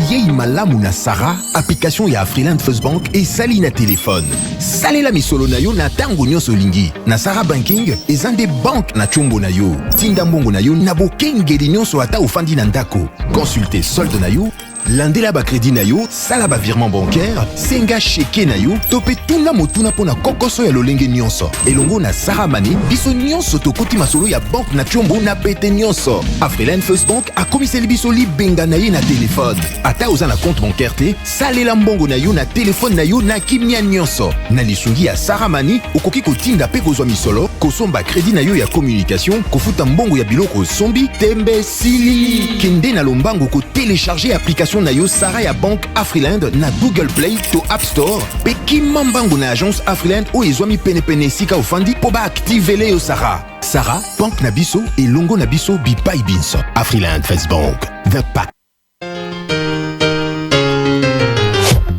yei malamu na Sarah, application ya Afriland First Bank et sali na téléphone. Salela misolo na yo na tango nyonso lingi. Na Sarah Banking, ezande bank na chombo na yo. Tinda mbongo na yo na bokengeli nyonso ata ofandi na ndako. Consultez solde na yo, landela ba crédit na yo, sala ba virement bancaire, senga cheke na yo, tope tuna motuna pona kokoso ya lolenge nyonso. Elongo na Sarah Money, biso nyonso tokoti masolo ya bank na chombo na pete nyonso. Afriland First Bank a komiseli biso libenga na ye na téléphone. Ata oza na compte bancaire te, salela mbongo na yo na téléphone na yo na kimia nyonso. Na lisungi ya Sarah Money, okoki kotinda pe kozwa misolo, kosomba crédit na yo ya communication, kofuta mbongo ya biloko sombi, tembe sili. Kende na lombango ko télécharger application na yo Sarah ya Bank Afriland na Google Play to App Store. Pe kimambango na agence Afriland o ezwami pene sika ofandi po ba activele yo Sarah. Sarah, Bank na biso et longo na biso bipai binso. Afriland First Bank, the pack.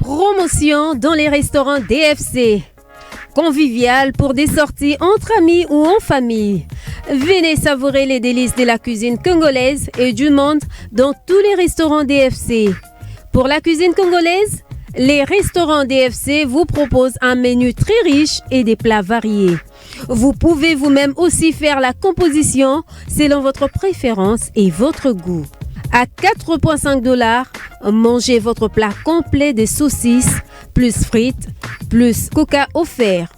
Promotion dans les restaurants DFC. Convivial pour des sorties entre amis ou en famille. Venez savourer les délices de la cuisine congolaise et du monde dans tous les restaurants DFC. Pour la cuisine congolaise, les restaurants DFC vous proposent un menu très riche et des plats variés. Vous pouvez vous-même aussi faire la composition selon votre préférence et votre goût. À 4,5 $, mangez votre plat complet de saucisses, plus frites, plus coca offert.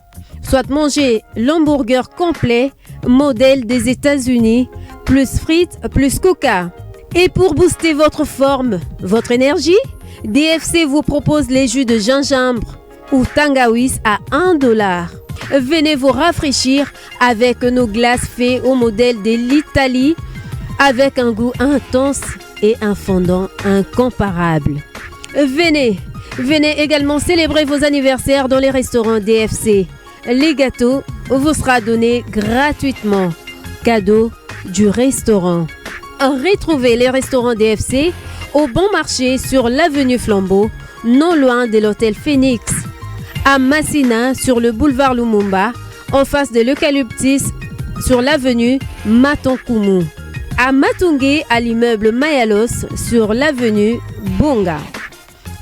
Soit mangez l'hamburger complet, modèle des États-Unis, plus frites, plus coca. Et pour booster votre forme, votre énergie, DFC vous propose les jus de gingembre ou tangawiz à 1 $. Venez vous rafraîchir avec nos glaces faites au modèle de l'Italie, avec un goût intense et un fondant incomparable. Venez également célébrer vos anniversaires dans les restaurants DFC. Les gâteaux vous sera donné gratuitement. Cadeau du restaurant. Retrouvez les restaurants DFC au Bon Marché sur l'avenue Flambeau, non loin de l'hôtel Phoenix. À Massina sur le boulevard Lumumba, en face de l'Eucalyptus sur l'avenue Matonkumu. À Matungé, à l'immeuble Mayalos sur l'avenue Bonga.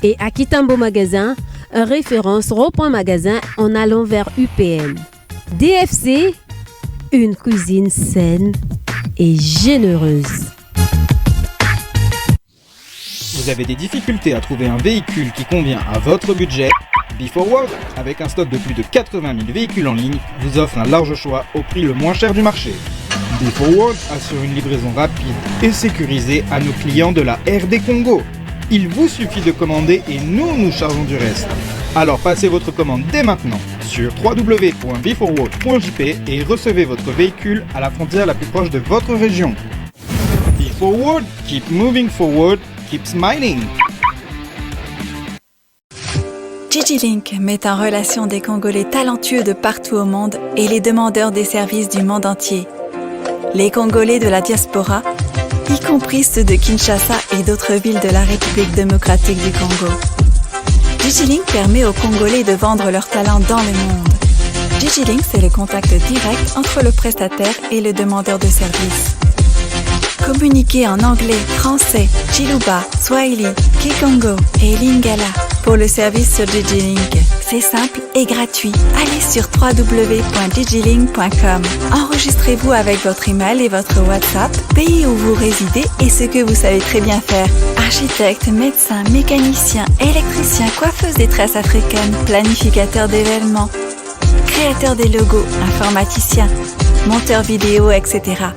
Et à Kitambo Magasin, référence rond-point magasin en allant vers UPM. DFC, une cuisine saine et généreuse. Vous avez des difficultés à trouver un véhicule qui convient à votre budget? BeForward, avec un stock de plus de 80 000 véhicules en ligne, vous offre un large choix au prix le moins cher du marché. BeForward assure une livraison rapide et sécurisée à nos clients de la RD Congo. Il vous suffit de commander et nous chargeons du reste. Alors passez votre commande dès maintenant sur www.beforward.jp et recevez votre véhicule à la frontière la plus proche de votre région. BeForward, keep moving forward, keep smiling. DigiLink met en relation des Congolais talentueux de partout au monde et les demandeurs des services du monde entier. Les Congolais de la diaspora, y compris ceux de Kinshasa et d'autres villes de la République démocratique du Congo. DigiLink permet aux Congolais de vendre leurs talents dans le monde. DigiLink, c'est le contact direct entre le prestataire et le demandeur de service. Communiquez en anglais, français, Chiluba, Swahili, Kikongo et Lingala pour le service sur DigiLink. C'est simple et gratuit. Allez sur www.digilink.com. Enregistrez-vous avec votre email et votre WhatsApp, pays où vous résidez et ce que vous savez très bien faire. Architecte, médecin, mécanicien, électricien, coiffeuse des tresses africaines, planificateur d'événements, créateur des logos, informaticien, monteur vidéo, etc.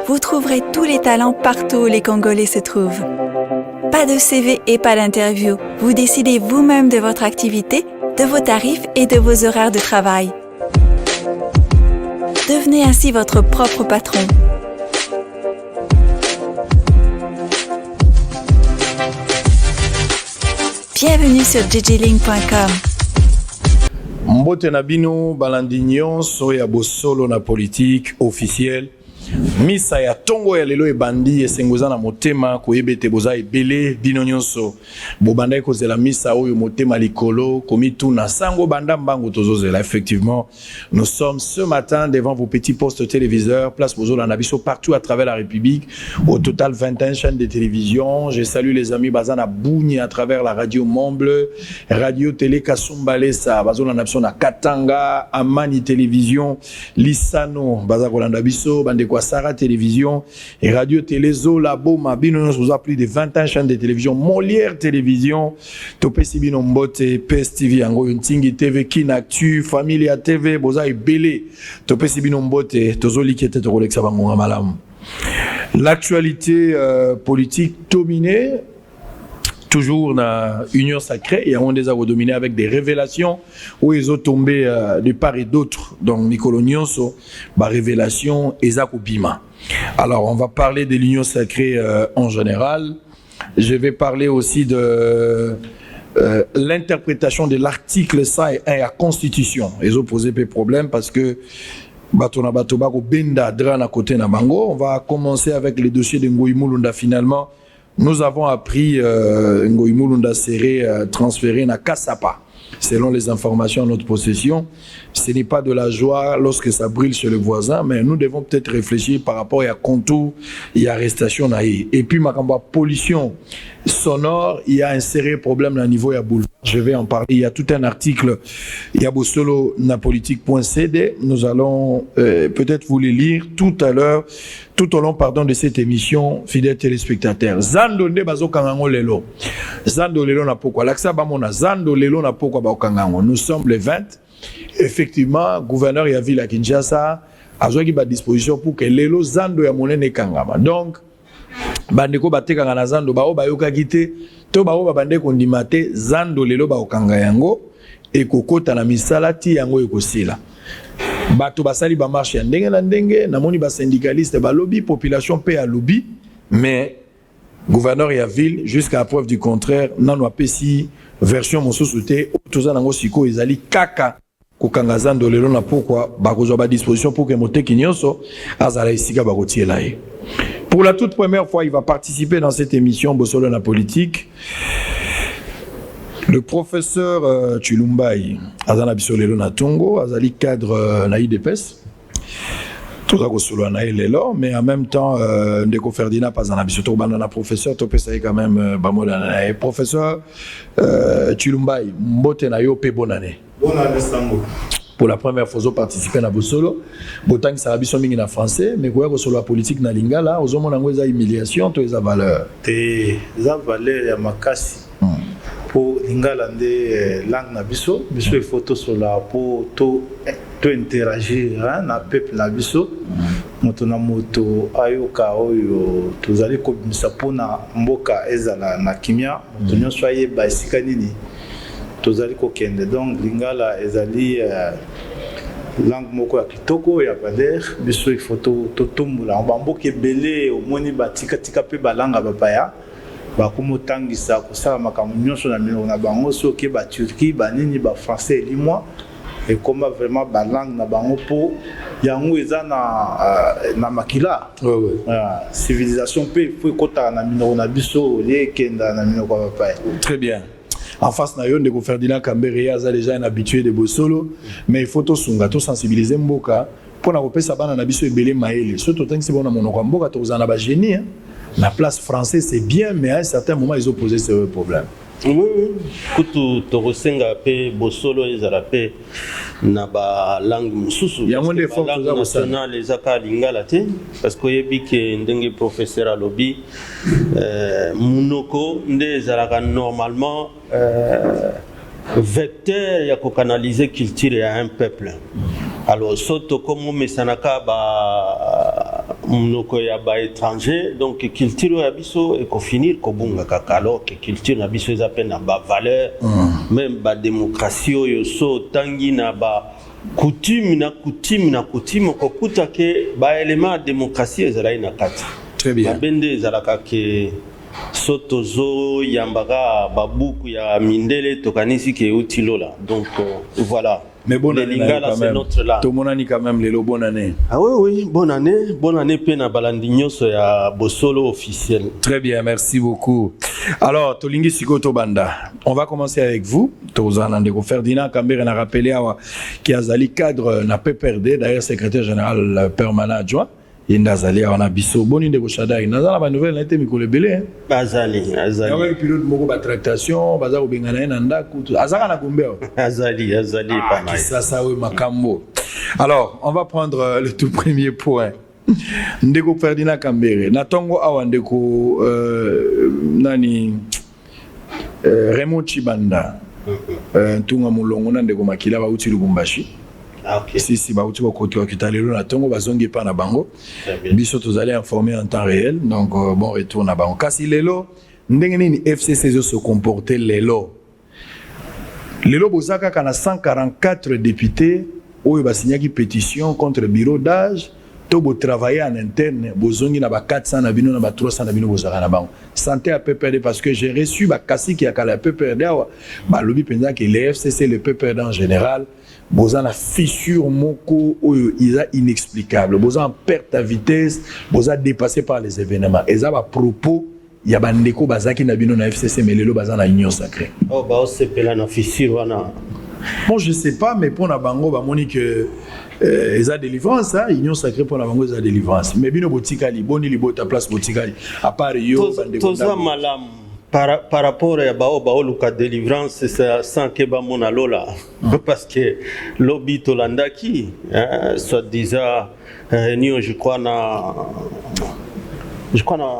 Vous trouverez tous les talents partout où les Congolais se trouvent. Pas de CV et pas d'interview. Vous décidez vous-même de votre activité, de vos tarifs et de vos horaires de travail. Devenez ainsi votre propre patron. Bienvenue sur digilink.com. Mbote na bino balandi nyonso ya bosolo na politique officielle misa ya tongo ya lelo ebandi esengoza na motema koyebete boza ebele bino nyonso bobanda kozela misa oyo motema likolo komituna sango banda mbango tozozela. Effectivement, nous sommes ce matin devant vos petits postes téléviseurs, place Bozola Nabiso, partout à travers la République. Au total 21 chaînes de télévision. Je salue les amis Bazana Bougni à travers la radio Mont-Bleu, radio télé Kasumbalesa, Bazola Nabiso na Katanga, Amani télévision, Lissano, Bazakola Nabiso, Bandekwa Sara télévision, et radio télé Zola Boma, Bino nous a plus de 21 chaînes de télévision, Molière télévision, Topé Sibino Mbote, PS TV, Ango Yuntingi TV, Kinactu, Familia TV, Boza et Belé, Topé Sibino Mbote, Tozoli qui était au Rolex Abangonga Malam. L'actualité politique dominée, toujours dans l'Union sacrée, et on les a dominés avec des révélations où ils ont tombé de part et d'autre. Donc, Nicolo Nyonso, révélation, Ezako Bima. Alors, on va parler de l'Union sacrée en général. Je vais parler aussi de l'interprétation de l'article 101 à la Constitution. Ils ont posé des problèmes parce que Batona Batobako Benda Drana côté Nabango. On va commencer avec les dossiers de Ngoï Mulunda. Finalement, nous avons appris Ngoï Mulunda serait transféré à Kassapa. Selon les informations à notre possession, ce n'est pas de la joie lorsque ça brûle chez le voisin, mais nous devons peut-être réfléchir par rapport à contour et à arrestation. Et puis, ma pollution sonore, il y a un sérieux problème au niveau de boulevard. Je vais en parler. Il y a tout un article, il y a Bossolo napolitique.cd. Nous allons peut-être vous les lire tout à l'heure, tout au long de cette émission, fidèles téléspectateurs. Zando ne bazo kangango lelo. Zando lelo na pokwa. Laksa bamona zando lelo na pokwa ba kangango. Nous sommes le 20. Effectivement, gouverneur ya ville à Kinshasa a joué à disposition pour que lelo zando ya monene kangama. Donc, bandeko bateka na zando ba o ba yoka kite to ba o ba bande kondimate zando lelo ba okanga yango e kokota na misalati yango ekosila. Bato basali ba marche ya ndenge na ndenge na moni ba syndicaliste ba lobby population pe ya lobby mais gouverneur ya ville jusqu'à preuve du contraire nano apesi version mosusuté toza nango siko ezali kaka kokanga zando lelo na pourquoi ba kozwa ba disposition pour que moteki nyonso azala isika ba kotiela ye. Pour la toute première fois, il va participer dans cette émission Bossolo na politique. Le professeur Chilumbai Azana Bisolelo na Tongo, Azali cadre na IDPS. Tout ça Bossolo na Lelo, mais en même temps Ndeko Ferdinand Pazana Bisoto banana professeur Topesa quand même bamola professeur Chilumbai mbote na yo pe bonne année. Bonne année Sango. Pour la première fois, vous participez à Bossolo. Botan qui s'habille sur en français, mais quoi que sur la politique na lingala, aux hommes on a humiliation, tu as valeur. Des valeurs ya makasi. Pour lingala de langue na biso, biso les photos sur la pour tout interagir na peuple na biso. Moto na moto ayoka oyo tozali ko bimisa pona mboka ezala na kimia, moto nyonso ayeba esika nini. Tozali kokende donc lingala ezali langue moko ya kitoko ya valeur biso photo totombola bamboka ebele omoni batika tika pe balanga bapaya bakomotangisa kosala makambo nyonso na mino na bango soki ba Turquie banini ba français limwa et comme vraiment balangue na bango po yango eza na makila civilisation pe faut kota na mino na biso lekenda na mino kwa bapaya. Très bien. En face, Ndeko Ferdinand Kambere a déjà un habitué de Bossolo, mais il faut tout sensibiliser Mboka pour que ça bana na biso ebele maele. Surtout tant que c'est bon na monoko Mboka to za na ba génie. La place française c'est bien, mais à un certain moment ils ont posé ce problème. Oui, kutu torosenga pe Bossolo ezala pe na ba langue mususu. Ya monde fort national ezaka lingala te parce que yebi ke ndenge professeur alobi munoko nde ezalaka normalement vecteur ya ko canaliser culture ya un peuple. Alors soto comme mesanaka ba munoko ya ba étranger donc culture ya biso et ko finir ko bunga kaka alors que culture na biso ezapena na ba valeur même ba démocratie yo so tangi na ba coutume ko kuta ke ba élément de démocratie ezala ina kati. Très bien. Bende ezalaka ke soto zo yambaka babuku ya mindele tokanisi ke utilola donc voilà. Mais bonne le année lingala c'est notre langue. Tout le monde quand même les bonne année. Ah oui, bonne année pena balandinyo so ya bosolo officiel. Très bien, merci beaucoup. Alors, Tolingi Sikoto Banda, on va commencer avec vous. Tozanandeko Ferdinand Kambere n'a rappelé qui a zali cadre n'a pas perdu, d'ailleurs secrétaire général permanent adjoint. Indazali on a biso boni ndeko Shadai. Nazala ba nouvelle n'était mikolo belé. Azali. Avec pilote moko ba tractation, baza ko bengana na ndaku. Azaka na gombeo. Azali pas mal. Ça oui makambo. Alors, on va prendre le tout premier point. Ndeko Ferdinand Kambere, natongo awa ndeko nani Raymond Chibanda. Tunga mulongo na ndeko Makila ba uti Lubumbashi. Okay. Si ba uti ko côté okitalelo na tongo bazongi pa na bango. Biso tozali informer en temps réel. Donc bon retour na bango. Kasi lelo ndenge nini FCC se comporter lelo. Lelo bozaka kana 144 députés oyo ba signé pétition contre le bureau d'âge. Tobo travailler en interne, bozongi na ba 400 na bino na ba 300 na bino bozaka na bango. Santé à PPRD parce que j'ai reçu ba kasi qui a kala PPRD ba lobi penza que les FCC le PPRD en général bozana fissure moko oyo isa inexplicable. Bozan perte à vitesse, bozan dépassé par les événements. Et ça ba propos ya bandeko bazaki na bino na FCC mais lelo bazana union sacrée. Oh ba osepela na fissure wana. Bon, je sais pas, mais pour la bango, bah, monique, ils ont délivrance, hein, union sacrée pour la bango, ils ont délivrance. Mais bien, botikali, boni libo ta place botikali. À part yo, toza malam par rapport à bao luka délivrance, c'est sans que ba mona lola, parce que lobby tolandaki, soit disant, je crois na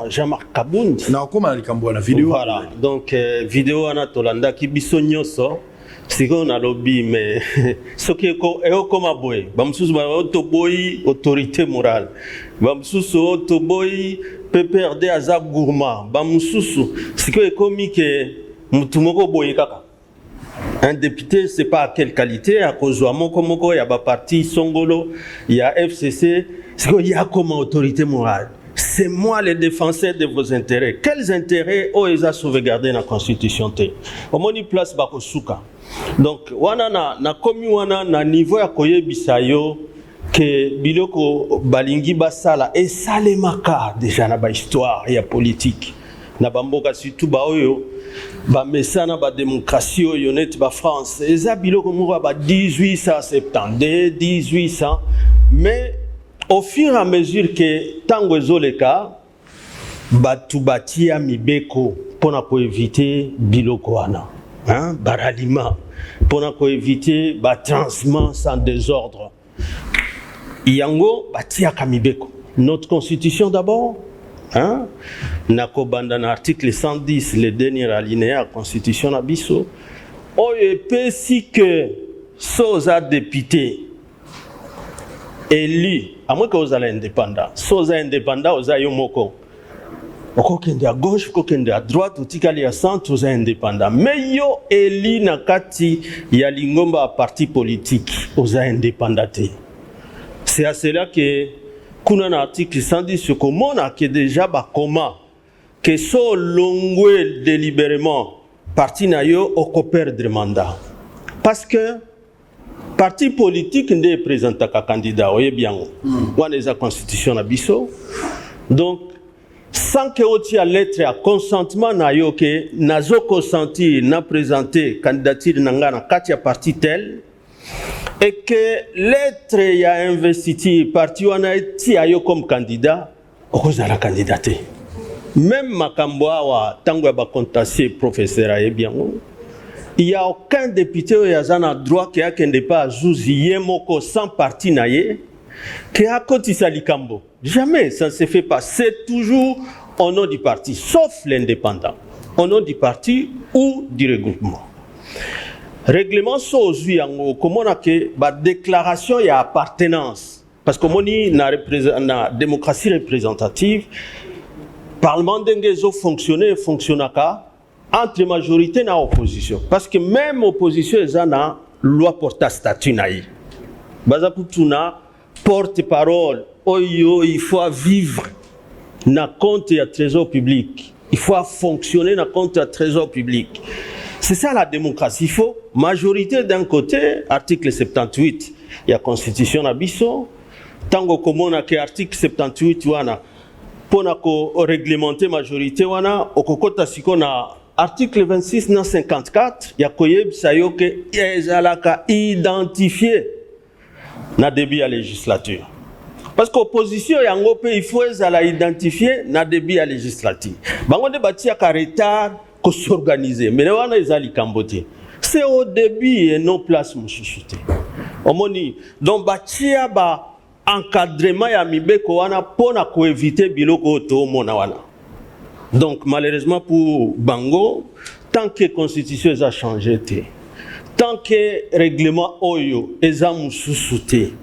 Jean-Marc Kabundi. Na comment les cambo la vidéo. Voilà, donc vidéo ana tolandaki bisonyoso. Si on a lobby, mais ce qui est comme un boy, bamsous ba autoboy autorité morale, bamsous autoboy PPRD aza gourmand, bamsous ce qui est comique mutumoko boy kaka. Un député, c'est pas à quelle qualité, à cause de Moko, il y a parti Songolo, il y a FCC, c'est qu'il y a comme autorité morale. C'est moi le défenseur de vos intérêts. Quels intérêts ont ils sauvegardé dans la Constitution? Au moins, il place Bakosuka. Donc, wana na komi wana na niveau ya koyebisa yo que biloko balingi basala et salemaka déjà na ba histoire ya politique na bamboka surtout ba oyo ba mesana ba démocratie oyo net ba France eza biloko moko ba 1870 1800 mais au fur et à mesure que tango ezoleka batu batia mibeko pona ko éviter biloko wana. Hein, baralima pour éviter transement sans désordre. Yango batia kamibeko. Notre constitution d'abord, hein, nakobanda na article 110 le dernier alinéa constitution nabiso. Oye si que soza député élu, à moins que vous allez indépendant, soza indépendant oza yomoko. Okokende à gauche, okokende à droite, otikali à centre, aux indépendants. Mais yo eli nakati ya lingomba parti politique, aux indépendants. C'est à cela que kuna na article 110 ce comment que déjà ba comment que so longwe délibérément parti na yo okoperdre mandat. Parce que parti politique ne présente ka candidat, oye bien. Wana eza constitution na biso. Donc sans que oti à lettre à consentement na yo que nazo consentir na présenter candidature nanga na kati ya parti tel et que lettre ya investiture parti wana ti ayo comme candidat okoza la candidater même makambo wa tango ya ba contentieux professeur aye bien il y a aucun député yazana droit qui a kende pas azuzi yemoko sans parti na ye que a kotisa likambo. Jamais ça ne se fait pas. C'est toujours au nom du parti, sauf l'indépendant. Au nom du parti ou du regroupement. Règlement sozu yango comme on a que ba déclaration y a appartenance parce que moni na démocratie représentative parlement dengezo fonctionnaka entre majorité na opposition parce que même opposition ezana loi porta statut naï. Baza kutuna porte-parole, oyo, il faut vivre na compte à trésor public. Il faut fonctionner na compte à trésor public. C'est ça la démocratie. Il faut majorité d'un côté, article 78, il y a constitution à Bisso. Tango komona que article 78 wana pona ko réglementer majorité wana okokota sikona article 26 na 54 ya koyeb sayo ke ezalaka identifier na début à législature. Parce que l'opposition yango pe il faut ezala identifier na début à législature. Bango de batia ka retard ko s'organiser. Mais wana ezali kambote. C'est au début et non place mususuté. Omoni donc batia ba encadrement ya mibeko wana pona ko éviter biloko to mona wana. Donc malheureusement pour Bango, tant que constitution a changé, tant que règlement oyo eza mususuté,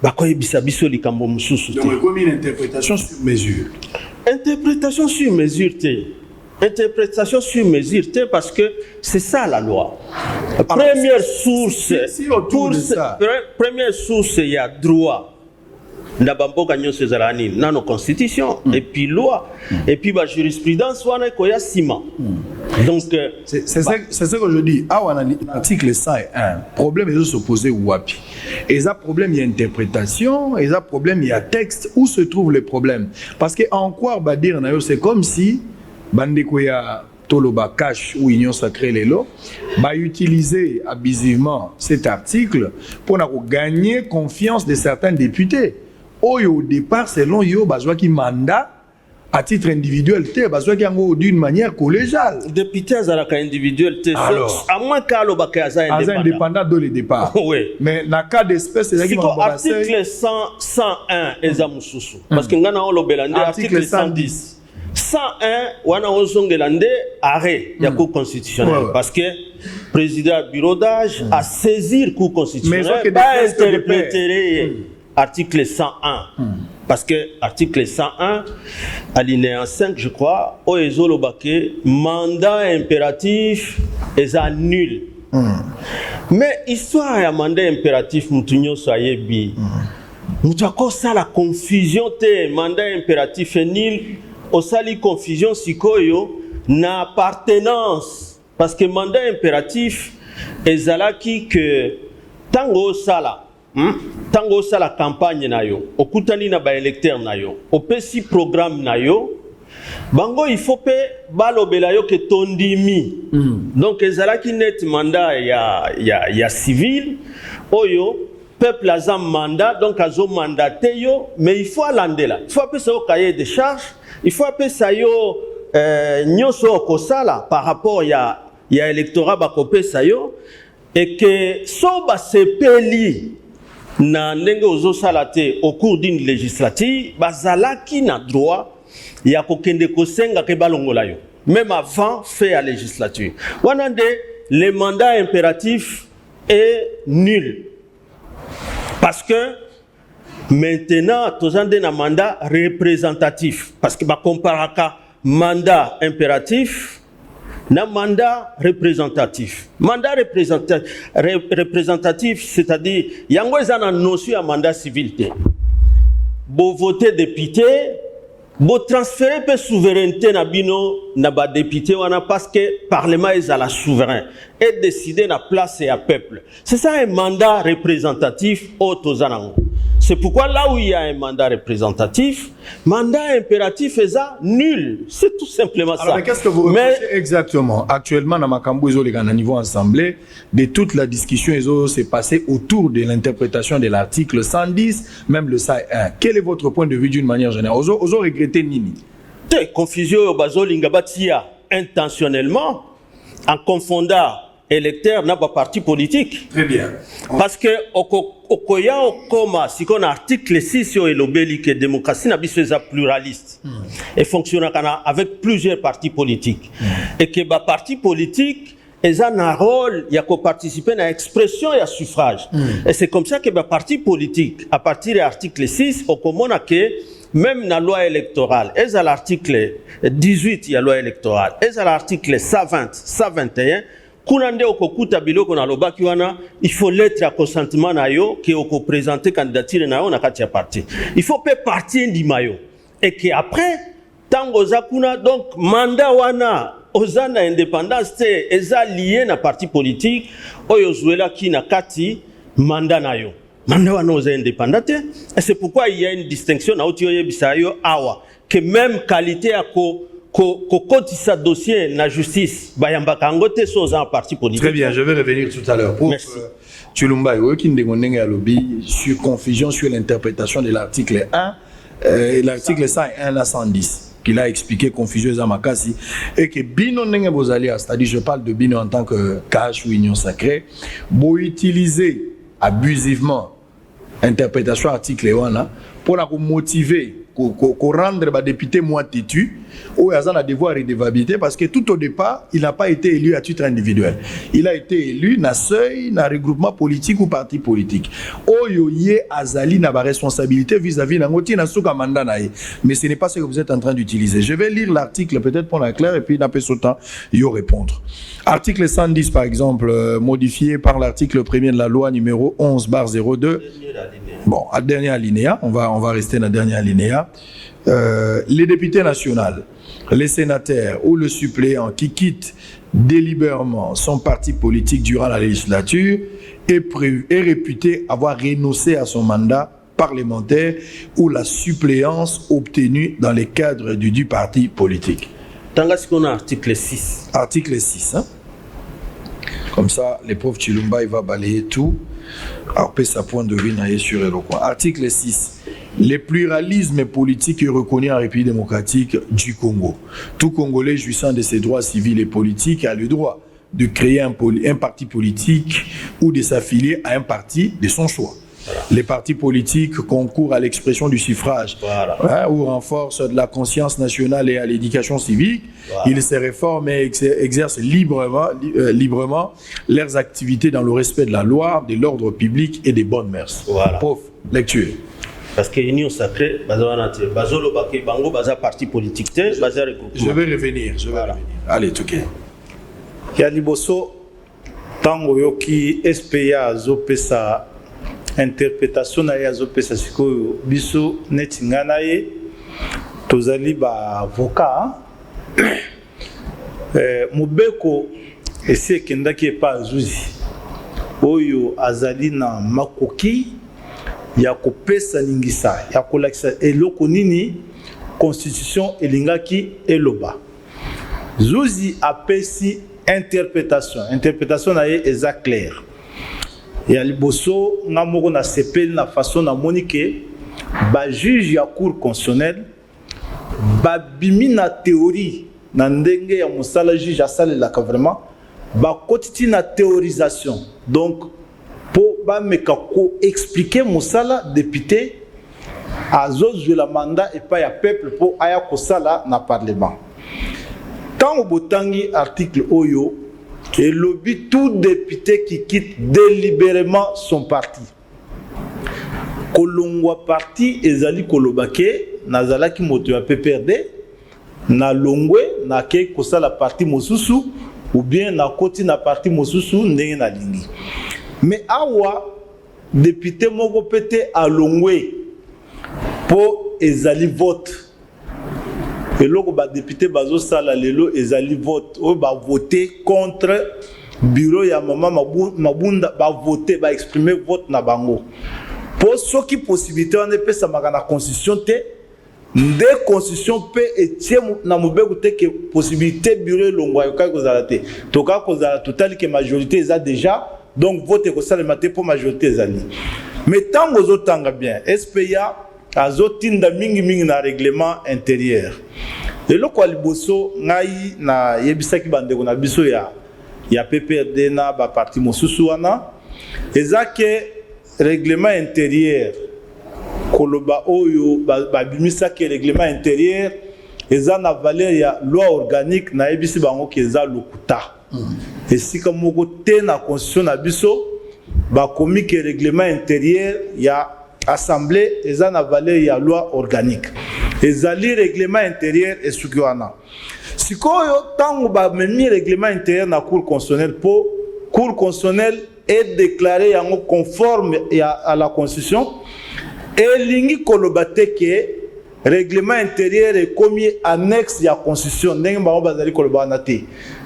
bakoy bisabiso likambo mususuté. Donc comme une interprétation sur mesure. Interprétation sur mesure interprétation sur mesure parce que c'est ça la loi. Première source première source il y a droit. N'abamboka nyonso ezalani na nos constitution et puis loi et puis ba jurisprudence wana ko ya sima. Donc c'est ça que je dis. Ah wana article 101 problème est de s'opposer wapi. Et ça problème il y a interprétation et ça problème il y a texte où se trouve le problème parce que en quoi ba dire na yo c'est comme si bandeko ya toloba cash ou union sacrée lelo ba utiliser abusivement cet article pour gagner confiance de certains députés. Au départ, selon yo, bazwa qui mandat à titre individuel, bazwa qui ango d'une manière collégiale. Député azalaka individuel, alors, à moins qu'alo bakaza indépendant de le départ. Oui. Mais dans le cas d'espèce, c'est qui article 101 ezamususu. Parce que ngana on lobelande article 110. 101 wana ozongelande arrêt ya cour constitutionnelle parce que président bureau d'âge a saisir cour constitutionnelle pas interpréter article 101 parce que article 101 alinéa 5 je crois oezolo baké mandat impératif est nul. Mais histoire ya mandat impératif mutunyo sayebi mutako ça la confusion te mandat impératif est nul osali confusion sikoyo na appartenance parce que mandat impératif ezalaki que tango sala la campagne na yo okutani na ba électeur na yo opesi programme na yo bango il faut pe balobela yo ke tondimi donc ezalaki net mandat ya civil oyo peuple a mandat donc azo mandaté yo mais il faut alandela il faut appeler ça au cahier de charge il faut appeler ça yo nyoso okosala par rapport ya électorat bakopé ça yo et que so ba sepeli na ndenge ozosala te au cours d'une législative bazalaki na droit ya kokende kosenga ke balongola yo même avant fait à législature wana nde le mandat impératif est nul parce que maintenant tozande na mandat représentatif parce que ba comparaka mandat impératif na mandat représentatif. Mandat représentatif, c'est-à-dire, il y a une notion de mandat civil. Vous votez député, vous transférez la souveraineté na ba député parce que le Parlement est à la souverain et décider la place et à peuple. C'est ça un mandat représentatif au Tozanango. C'est pourquoi là où il y a un mandat représentatif, mandat impératif est nul. C'est tout simplement ça. Alors, qu'est-ce que vous reprochez exactement? Actuellement, dans Makambo, à niveau assemblée, de toute la discussion s'est passée autour de l'interprétation de l'article 110, même le SAI 1. Quel est votre point de vue d'une manière générale? Ozo regretter Nini? Confusion bazo lingabatia intentionnellement en confondant électeur n'a pas parti politique. Très bien. Parce que okoya okoma si qu'on article 6 sur elobeli que démocratie na biso eza pluraliste et fonctionne avec plusieurs partis politiques et que ba parti politique eza un rôle ya ko participer à expression et à suffrage et c'est comme ça que ba parti politique à partir de l'article 6 okomona que même la loi électorale, et à l'article 18, il y a loi électorale, et à l'article 120, 121, kunande okokuta biloko na lobaki wana, il faut lettre à consentement na yo qui oko présenter candidature na yo na kati ya parti. Il faut pe parti ndi mayo et que après tango zakuna donc mandat wana ozana indépendance te eza lié na parti politique oyo zuela ki na kati mandat na yo mandat wana oza indépendant te et c'est pourquoi il y a une distinction na oti oyebisa yo awa que même qualité à kotisa dossier na justice bayambaka yango te so oza un parti politique. Très bien, je vais revenir tout à l'heure. Pour Chulumba sur confusion sur l'interprétation de l'article 1 et l'article 101 à 110 qu'il a expliqué confusion à Makasi et que Bino Nenge Bozalia, c'est-à-dire je parle de Bino en tant que cash ou union sacrée, vous utilisez abusivement interprétation article 1 pour la motiver pour rendre les députés moins têtus ou ils ont un devoir de redevabilité parce que tout au départ il n'a pas été élu à titre individuel, il a été élu na seuil na regroupement politique ou parti politique oyo yé azali na ba responsabilité vis-à-vis na ngoti na suka mandat na ye, mais ce n'est pas ce que vous êtes en train d'utiliser. Je vais lire l'article peut-être pour la claire et puis n'a pas ce temps y répondre. Article 110 par exemple modifié par l'article 1er de la loi numéro 11/02. Bon, à dernier alinéa, on va rester dans le dernier alinéa. Les députés nationaux, les sénateurs ou le suppléant qui quitte délibérément son parti politique durant la législature est réputé avoir renoncé à son mandat parlementaire ou la suppléance obtenue dans le cadre du parti politique. Tangas qu'on a article 6. Article 6, hein? Comme ça, le pauvre Chilumba, il va balayer tout. Après sa point de vue sur le coin. Article 6. Le pluralisme politique est reconnu en République démocratique du Congo. Tout Congolais jouissant de ses droits civils et politiques a le droit de créer un parti politique ou de s'affilier à un parti de son choix. Voilà. Les partis politiques concourent à l'expression du suffrage, voilà, ou renforcent de la conscience nationale et à l'éducation civique. Voilà. Ils se réforment et exercent librement leurs activités dans le respect de la loi, de l'ordre public et des bonnes mœurs. Voilà. Pauvre lecture. Parce que l'union sacrée, parti politique, je vais revenir. Allez, tout ok. Yaliboso, tango yoki SPA zopesa interprétation na ya zopesa sikoyo biso netingana ye tozali ba avocat mobeko esi ekendaki epa zuzi oyo azali na makoki ya kopesa ningisa ya kolakisa eloko nini constitution elingaki eloba zuzi apesi interprétation na ye eza claire. Et à liboso ngamoko na sepel na façon na monique ba juge ya cour constitutionnelle ba bimi na théorie na ndenge ya mosala juge asale la vraiment ba kotiti na théorisation donc pour ba meka ko expliquer mosala député azos de la mandat et pas ya peuple pour aya kosala na parlement. Tant au botangi article oyo et lobby tout député qui quitte délibérément son parti. Kolongwa parti ezali kolobake nazalaki moto ya PPRD na longwe na ke kosala parti mosusu ou bien na koti na parti mosusu ndenge na lingi. Mais awa député moko pété à longwe po ezali vote. Et là, les députés bazo sala lelo ezali vote ou ba voter contre bureau ya maman mabunda ba voter ba exprimer vote na bango. Pour ce qui possibilité on peut ça na constitution te de constitution peut etie na mobeko te que possibilité bureau longwa yoka kozala te. Toka kozala total que majorité eza déjà donc voter ko sala maté pour majorité ezali. Mais tant aux autres bien SPA azotinda mingi na règlement intérieur. Et le quoi liboso ngai na yebisaki bandeko na biso ya PPRD na ba parti mosusu wana ezake règlement intérieur koloba oyo ba bimisa ke règlement intérieur eza na valeur ya loi organique na yebisi bango ke eza lokuta. Et si comme moko te na constitution na biso ba komi ke règlement intérieur ya assemblée eza na valeur ya loi organique. Ezali règlement intérieur et sukiwana. Sikoyo tango ba memi règlement intérieur na cour constitutionnelle po cour constitutionnelle est déclaré yango conforme à la constitution et lingi kolobate ke règlement intérieur est commis annexe ya constitution ndenge bango bazali koloba na te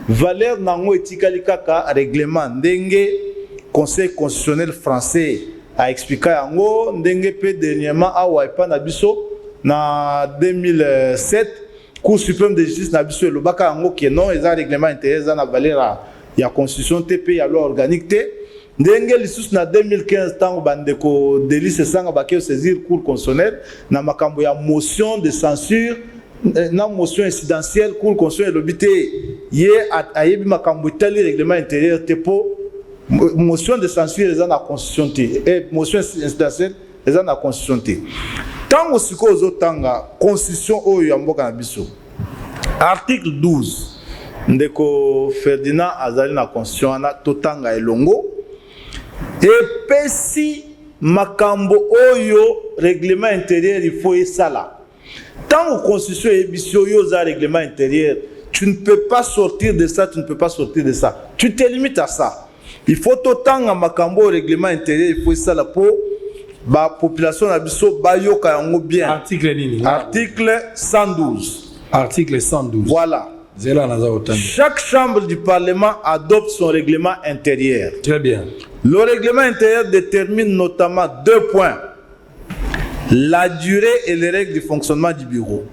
valeur nango etikali kaka règlement ndenge conseil constitutionnel français a expliqué yango ndenge pe dernièrement awa epa na biso na 2007 cour suprême de justice na biso elobaka yango ke non eza règlement intérieur eza na valeur ya constitution te pe ya loi organique te ndenge lisusu na 2015 tango bandeko Delis Esanga bakeo saisir cour constitutionnelle na makambo ya motion de censure na motion incidentielle cour constitutionnelle elobi te ye ayebi makambo etali règlement intérieur te po motion de censure eza na constitution te et motion incidentielle eza na constitution te tango sikoyo ozotanga constitution oyo ya mboka na biso article 12 ndeko Ferdinand azali na constitution wana totanga elongo epesi makambo oyo règlement intérieur il faut esala tango constitution ebisi oyo za règlement intérieur tu ne peux pas sortir de ça, tu ne peux pas sortir de ça, tu te limites à ça. Il faut autant makambo au règlement intérieur il faut ça la pour ba population na biso ba yoka yango bien. Article nini? Article 112. Article 112. Voilà. Chaque chambre du Parlement adopte son règlement intérieur. Très bien. Le règlement intérieur détermine notamment 2 points. La durée et les règles du fonctionnement du bureau.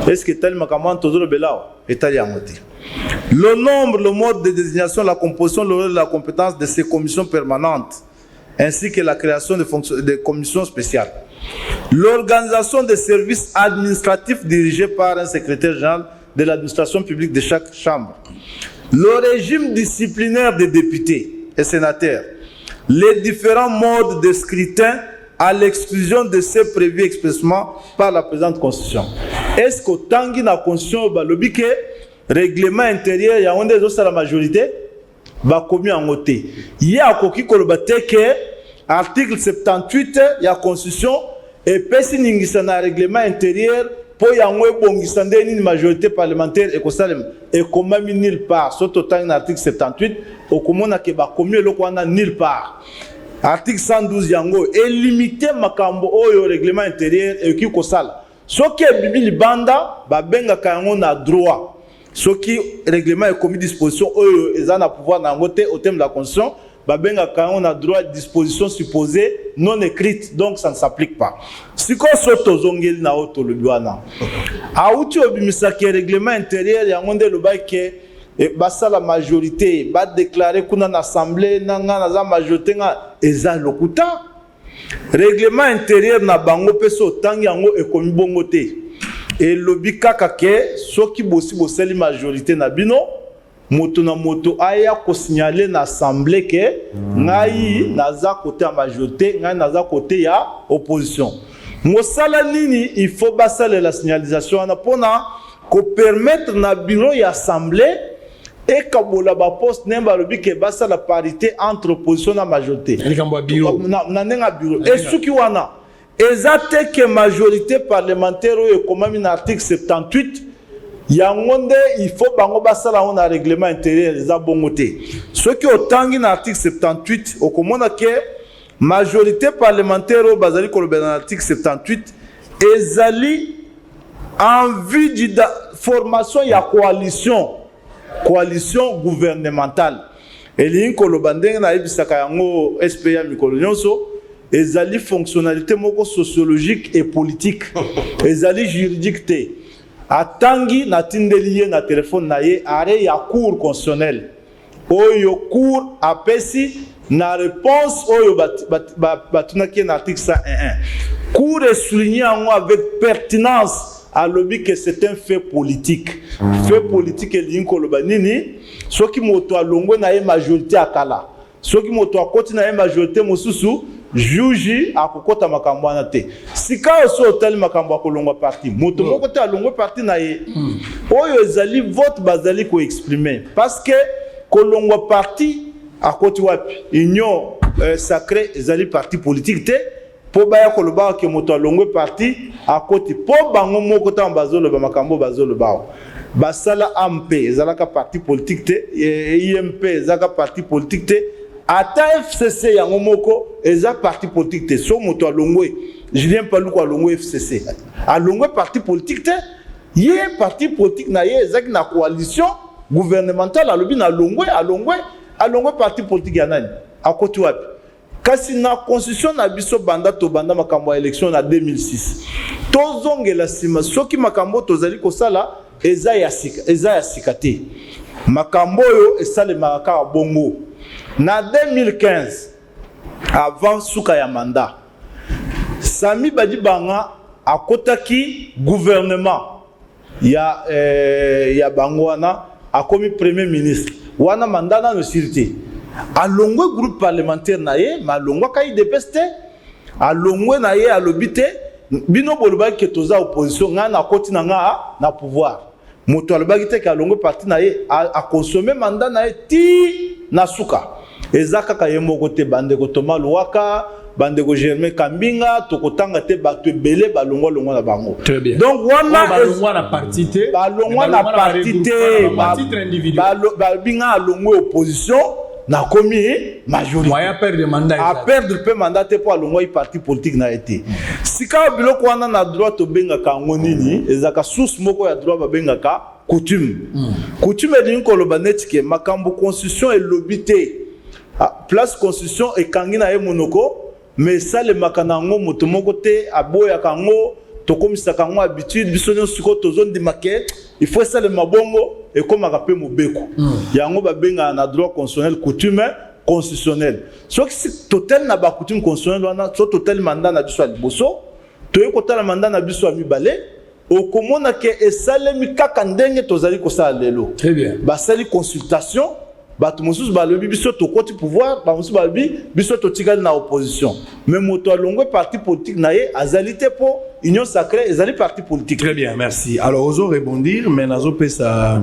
Est-ce que tel makamant toujours le belao est allé à moitié. Le nombre, le mode de désignation, la composition, le rôle de la compétence de ces commissions permanentes, ainsi que la création de commissions spéciales. L'organisation des services administratifs dirigés par un secrétaire général de l'administration publique de chaque chambre. Le régime disciplinaire des députés et sénateurs. Les différents modes de scrutin à l'exclusion de ceux prévus expressément par la présente Constitution. Est-ce que tangi na Constitution balobi ke règlement intérieur ya onde zo la majorité ba commis en voté. Ya koki koloba te ke article 78 ya Constitution et pesi ningisa na règlement intérieur pour yango ebongisa ndeni majorité parlementaire et kosalem et comme nulle part surtout tangi na article 78 okomona ke ba commis eloko wana nulle part. Article 112 yango est limité makambo oyo règlement intérieur et qui kosala. Soki bibi libanda ba benga kango na droit. Soki règlement est commis disposition oyo ezana pouvoir na ngote au terme de la constitution, ba benga kango na droit disposition supposée non écrite donc ça ne s'applique pas. Siko soto zongeli na auto le douana. Auti obimisa ke règlement intérieur yango nde lobake et basa la majorité ba déclarer kuna na assemblée nanga na za majorité nga eza lokuta règlement intérieur na bango peso tangi yango ekomi bongo te et lobi kaka ke soki bosi boseli majorité na bino moto na moto aya ko signaler na assemblée ke ngai naza côté ya majorité ngai naza côté ya opposition mosala nini il faut basala la signalisation na pona ko permettre na bureau ya assemblée et kabola ba poste nemba lobi ke basa la parité entre opposition na majorité na nenga bureau et suki wana ezate ke majorité parlementaire oyo komami na article 78 yangonde il faut bango basala on a règlement intérieur za bongote ceux qui otangi na article 78 okomona ke majorité parlementaire o bazali koloba na article 78 ezali en vue de formation ya coalition gouvernementale eli koloba ndenge na ebisaka yango SPA mikolo nyonso ezali fonctionnalité moko sociologique et politique ezali juridique te atangi na tindeliye na téléphone na ye are ya cour constitutionnelle oyo cour apesi na réponse oyo batunaki na article 111 cour est souligné avec pertinence à lobby que c'est un fait politique. Fait politique et l'inkoloba nini. Ce qui moto a longo na majorité à kala. Ce qui moto a côté na majorité mosusu juji a kokota makambo na te. Sika oso hotel makambo kolongo parti. Moto moko te a longo parti na ye. Oyo ezali vote bazali ko exprimer parce que kolongo parti a côté wapi. Union sacrée ezali parti politique te. Po baya koloba ke moto alongo parti à côté po bango moko ta bazolo ba makambo bazolo bao basala MP ezalaka parti politique te IMP ezalaka parti politique te ata FCC yango moko eza parti politique te so moto alongo Julien Paluku alongo FCC. Alongo parti politique, il y a parti politique, il y a une coalition gouvernementale, alongo parti politique, à côté de kasi na constitution na biso banda to banda makambo ya élection na 2006 tozongela sima soki makambo tozali kosala eza ya sika te makambo yo esale makaka bongo na 2015 avant suka ya mandat Sami Badibanga akotaki gouvernement ya bango wana akomi premier ministre wana mandana no sirte alongwe groupe parlementaire na ye malongwa kai depeste alongwe na ye alobite bino bolobaki ke toza opposition nga na koti na nga na pouvoir moto alobaki te ke alongwe parti na ye a consommer mandat na ye ti na suka ezaka ka ye moko te bandeko Thomas Luwaka bandeko Germain Kambinga tokotanga te bato ebele balongwa longwa na bango. Très bien. Donc wana balongwa na parti te balongwa na parti te balbinga alongwe opposition na komi majorité moyen perdre mandat a perdre pe mandat te pour alongwa parti politique na été sika biloko wana na droit to benga ka ngonini ezaka source moko ya droit ba benga ka coutume coutume de koloba netike makambo constitution et lobité place constitution et kangina e monoko mais ça le makanango moto moko te aboya kango to komisa kango habitude biso nyo siko to zone de maquette il faut ça le mabongo et comme akape mobeko yango ba benga na droit constitutionnel coutume constitutionnel so ki total na ba coutume constitutionnel wana so total mandat na biso liboso to yekotala mandat na biso ya mibale okomona ke esalemi kaka ndenge tozali kosala lelo. Très bien. Basali consultation bato mosusu balobi biso to koti pouvoir ba mosusu balobi biso to tikali na opposition mais moto alongwe parti politique na ye azalité pour union sacrée ezali parti politique. Très bien, merci. Alors oso rebondir mais nazo pesa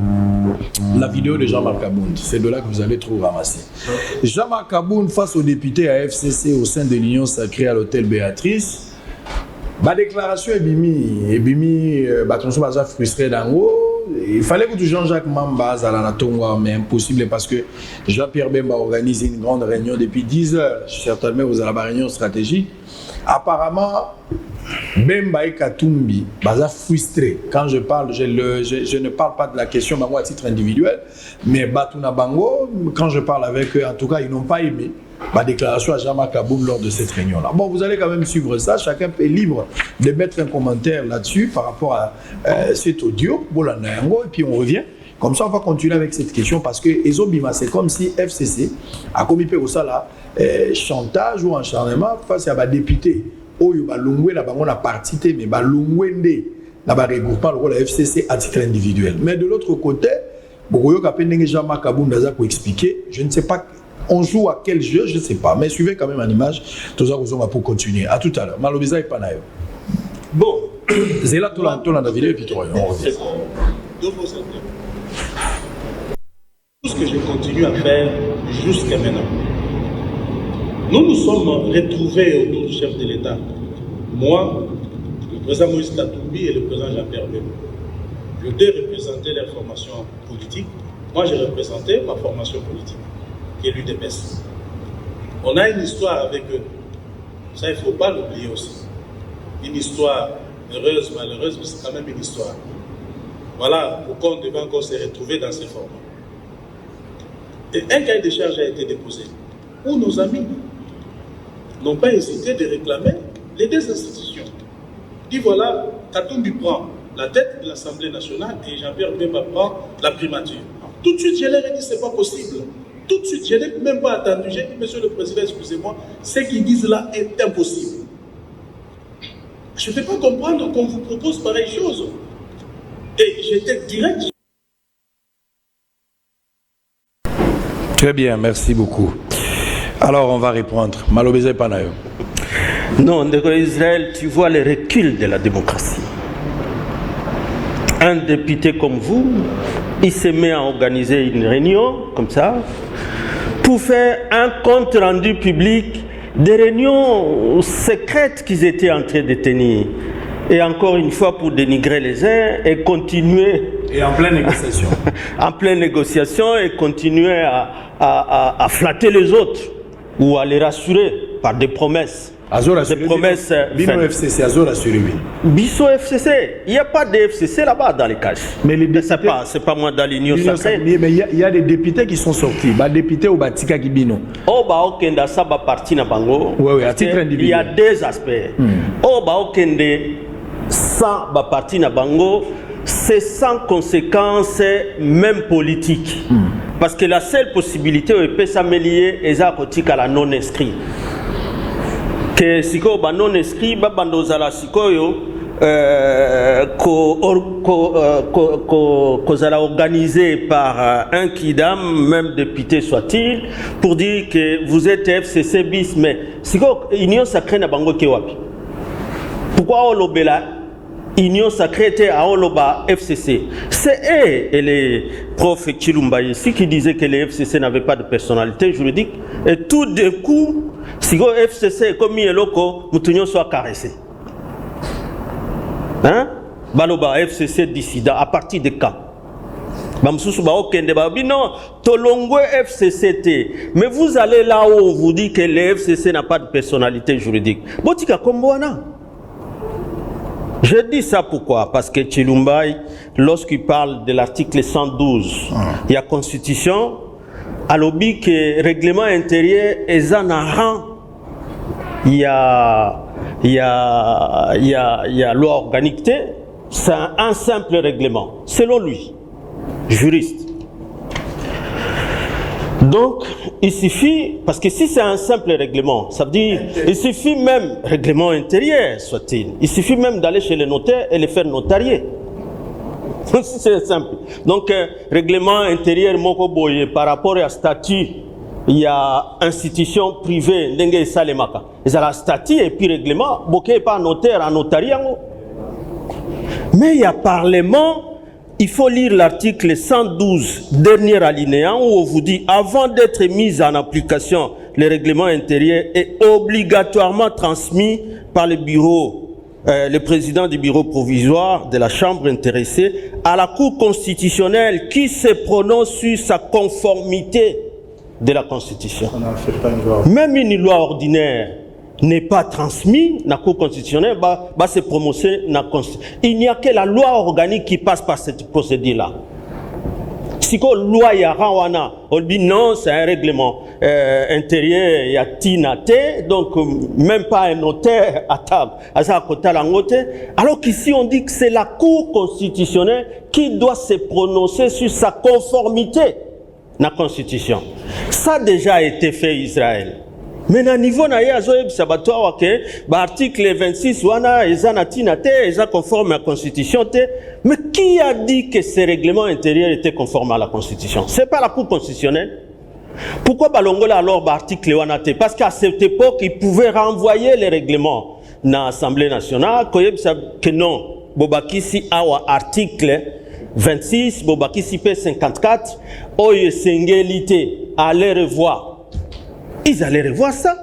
la vidéo de Jean-Marc Abound, c'est de là que vous allez trop ramasser. Jean-Marc Abound face aux députés à FCC au sein de l'union sacrée à l'hôtel Béatrice. Ma déclaration est bimi, batonso baza frustré d'ango. Il fallait que Jean-Jacques Mamba à Tonga, mais impossible parce que Jean-Pierre Bemba organise une grande réunion depuis 10 heures. Certainement, vous avez la réunion stratégique. Apparemment, Bemba et Katumbi, baza frustré. Quand je parle, je ne parle pas de la question Bango à titre individuel, mais Batuna Bango, quand je parle avec eux, en tout cas, ils n'ont pas aimé ma déclaration à Jean-Marc Aboum lors de cette réunion-là. Bon, vous allez quand même suivre ça. Chacun est libre de mettre un commentaire là-dessus par rapport à cet audio. Et puis on revient. Comme ça, on va continuer avec cette question parce que Ezobima, c'est comme si FCC a commis là chantage ou acharnement face à des députés. Oyo balungwe na bango na parti mais balungwende na ba regroupement le rôle de FCC à titre individuel. Mais de l'autre côté, Bogoyo Kapendenge Jean-Marc Aboum Daza pour expliquer, je ne sais pas on joue à quel jeu, je ne sais pas, mais suivez quand même en image. Tout ça, vous pour continuer. À tout à l'heure. Malobisa et Panayo. Bon. C'est là tout la vidéo et puis on revient. Tout ce que je continue à faire jusqu'à maintenant. Nous nous sommes retrouvés autour du chef de l'État. Moi, le président Moïse Katumbi et le président Jean-Pierre Bemba. Je deux représenter leur formation politique. Moi, j'ai représenté ma formation politique, qui est l'UDPS. On a une histoire avec eux. Ça, il ne faut pas l'oublier aussi. Une histoire heureuse, malheureuse, mais c'est quand même une histoire. Voilà pourquoi on devait encore se retrouver dans ces formats. Et un cahier de charge a été déposé, où nos amis n'ont pas hésité de réclamer les deux institutions. Dit voilà, Katumbi prend la tête de l'Assemblée nationale et Jean-Pierre Bemba prend la primature. Tout de suite, je leur ai dit, c'est pas possible. Tout de suite, je n'ai même pas attendu. J'ai dit, monsieur le président, excusez-moi, ce qu'ils disent là est impossible. Je ne peux pas comprendre qu'on vous propose pareille chose. Et j'étais direct. Très bien, merci beaucoup. Alors, on va reprendre. Malobézé Panayo. Non, en Israël, tu vois le recul de la démocratie. Un député comme vous, il se met à organiser une réunion, comme ça, pour faire un compte rendu public des réunions secrètes qu'ils étaient en train de tenir. Et encore une fois, pour dénigrer les uns et continuer... Et en pleine négociation. En pleine négociation et continuer à flatter les autres ou à les rassurer par des promesses. des promesses. Bino FCC, Azora sur lui. Bisso FCC, il n'y a pas de FCC là-bas dans les cages. Mais les députés, c'est pas moi dans l'Union sacrée. Mais il y a des députés qui sont sortis. Bah députés au Batika Kibino. Oh bah okenda ça va partir na bango. Oui, à titre individuel. Il y a deux aspects. Oh bah okende ça va partir na bango, c'est sans conséquence même politique. Parce que la seule possibilité où il peut s'améliorer est à la non inscrit. Que si ko ba non inscrit ba bandozala sikoyo kozala organisé par un kidam, même député soit-il, pour dire que vous êtes FCC bis, mais siko union sacrée na bango kewapi. Pourquoi on l'obéla Union sacrée était à Oloba FCC. C'est eux et les profs Chilumba ici qui disaient que les FCC n'avaient pas de personnalité juridique. Et tout d'un coup, si le FCC est commis et loco, nous soit caressé. Hein? Baloba FCC dissident à partir de quand? Non, Tolongwe FCCT. Mais vous allez là où on vous dit que le FCC n'a pas de personnalité juridique. Botika Komboana. Je dis ça pourquoi? Parce que Chilumbaï, lorsqu'il parle de l'article 112, il y a constitution, à l'objet que règlement intérieur est en rang, il y a loi organique, c'est un simple règlement, selon lui, juriste. Donc, il suffit, parce que si c'est un simple règlement, ça veut dire, il suffit même, règlement intérieur soit-il, il suffit même d'aller chez le notaire et le faire notarier. C'est simple. Donc, règlement intérieur, Mokoboye, par rapport à statut, il y a institution privée, Ndenge Salemaka. Il y a la statut et puis règlement, Boké pas notaire, en notarié. Mais il y a parlement. Il faut lire l'article 112, dernier alinéa, où on vous dit, avant d'être mis en application, le règlement intérieur est obligatoirement transmis par le bureau, le président du bureau provisoire de la chambre intéressée à la Cour constitutionnelle qui se prononce sur sa conformité de la Constitution. Même une loi ordinaire n'est pas transmis na Cour constitutionnelle, va se prononcer na Constitution. Il n'y a que la loi organique qui passe par cette procédure-là. Si la loi y a rawana, on dit non, c'est un règlement intérieur, il y a tinate, donc même pas un notaire à table, alors qu'ici on dit que c'est la Cour constitutionnelle qui doit se prononcer sur sa conformité na Constitution. Ça a déjà été fait Israël. Mais à niveau na yazoeb sabatoire que l'article 26 wana ezanatina te eza conforme à la Constitution te. Mais qui a dit que ce règlement intérieur était conforme à la Constitution? C'est pas la Cour constitutionnelle. Pourquoi balongola alors l'article wana te? Parce qu'à cette époque ils pouvaient renvoyer les règlements dans l'Assemblée nationale que non bobakisi awa article 26 bobakisi P54 oye sengelité allez revoir. Ils allaient revoir ça.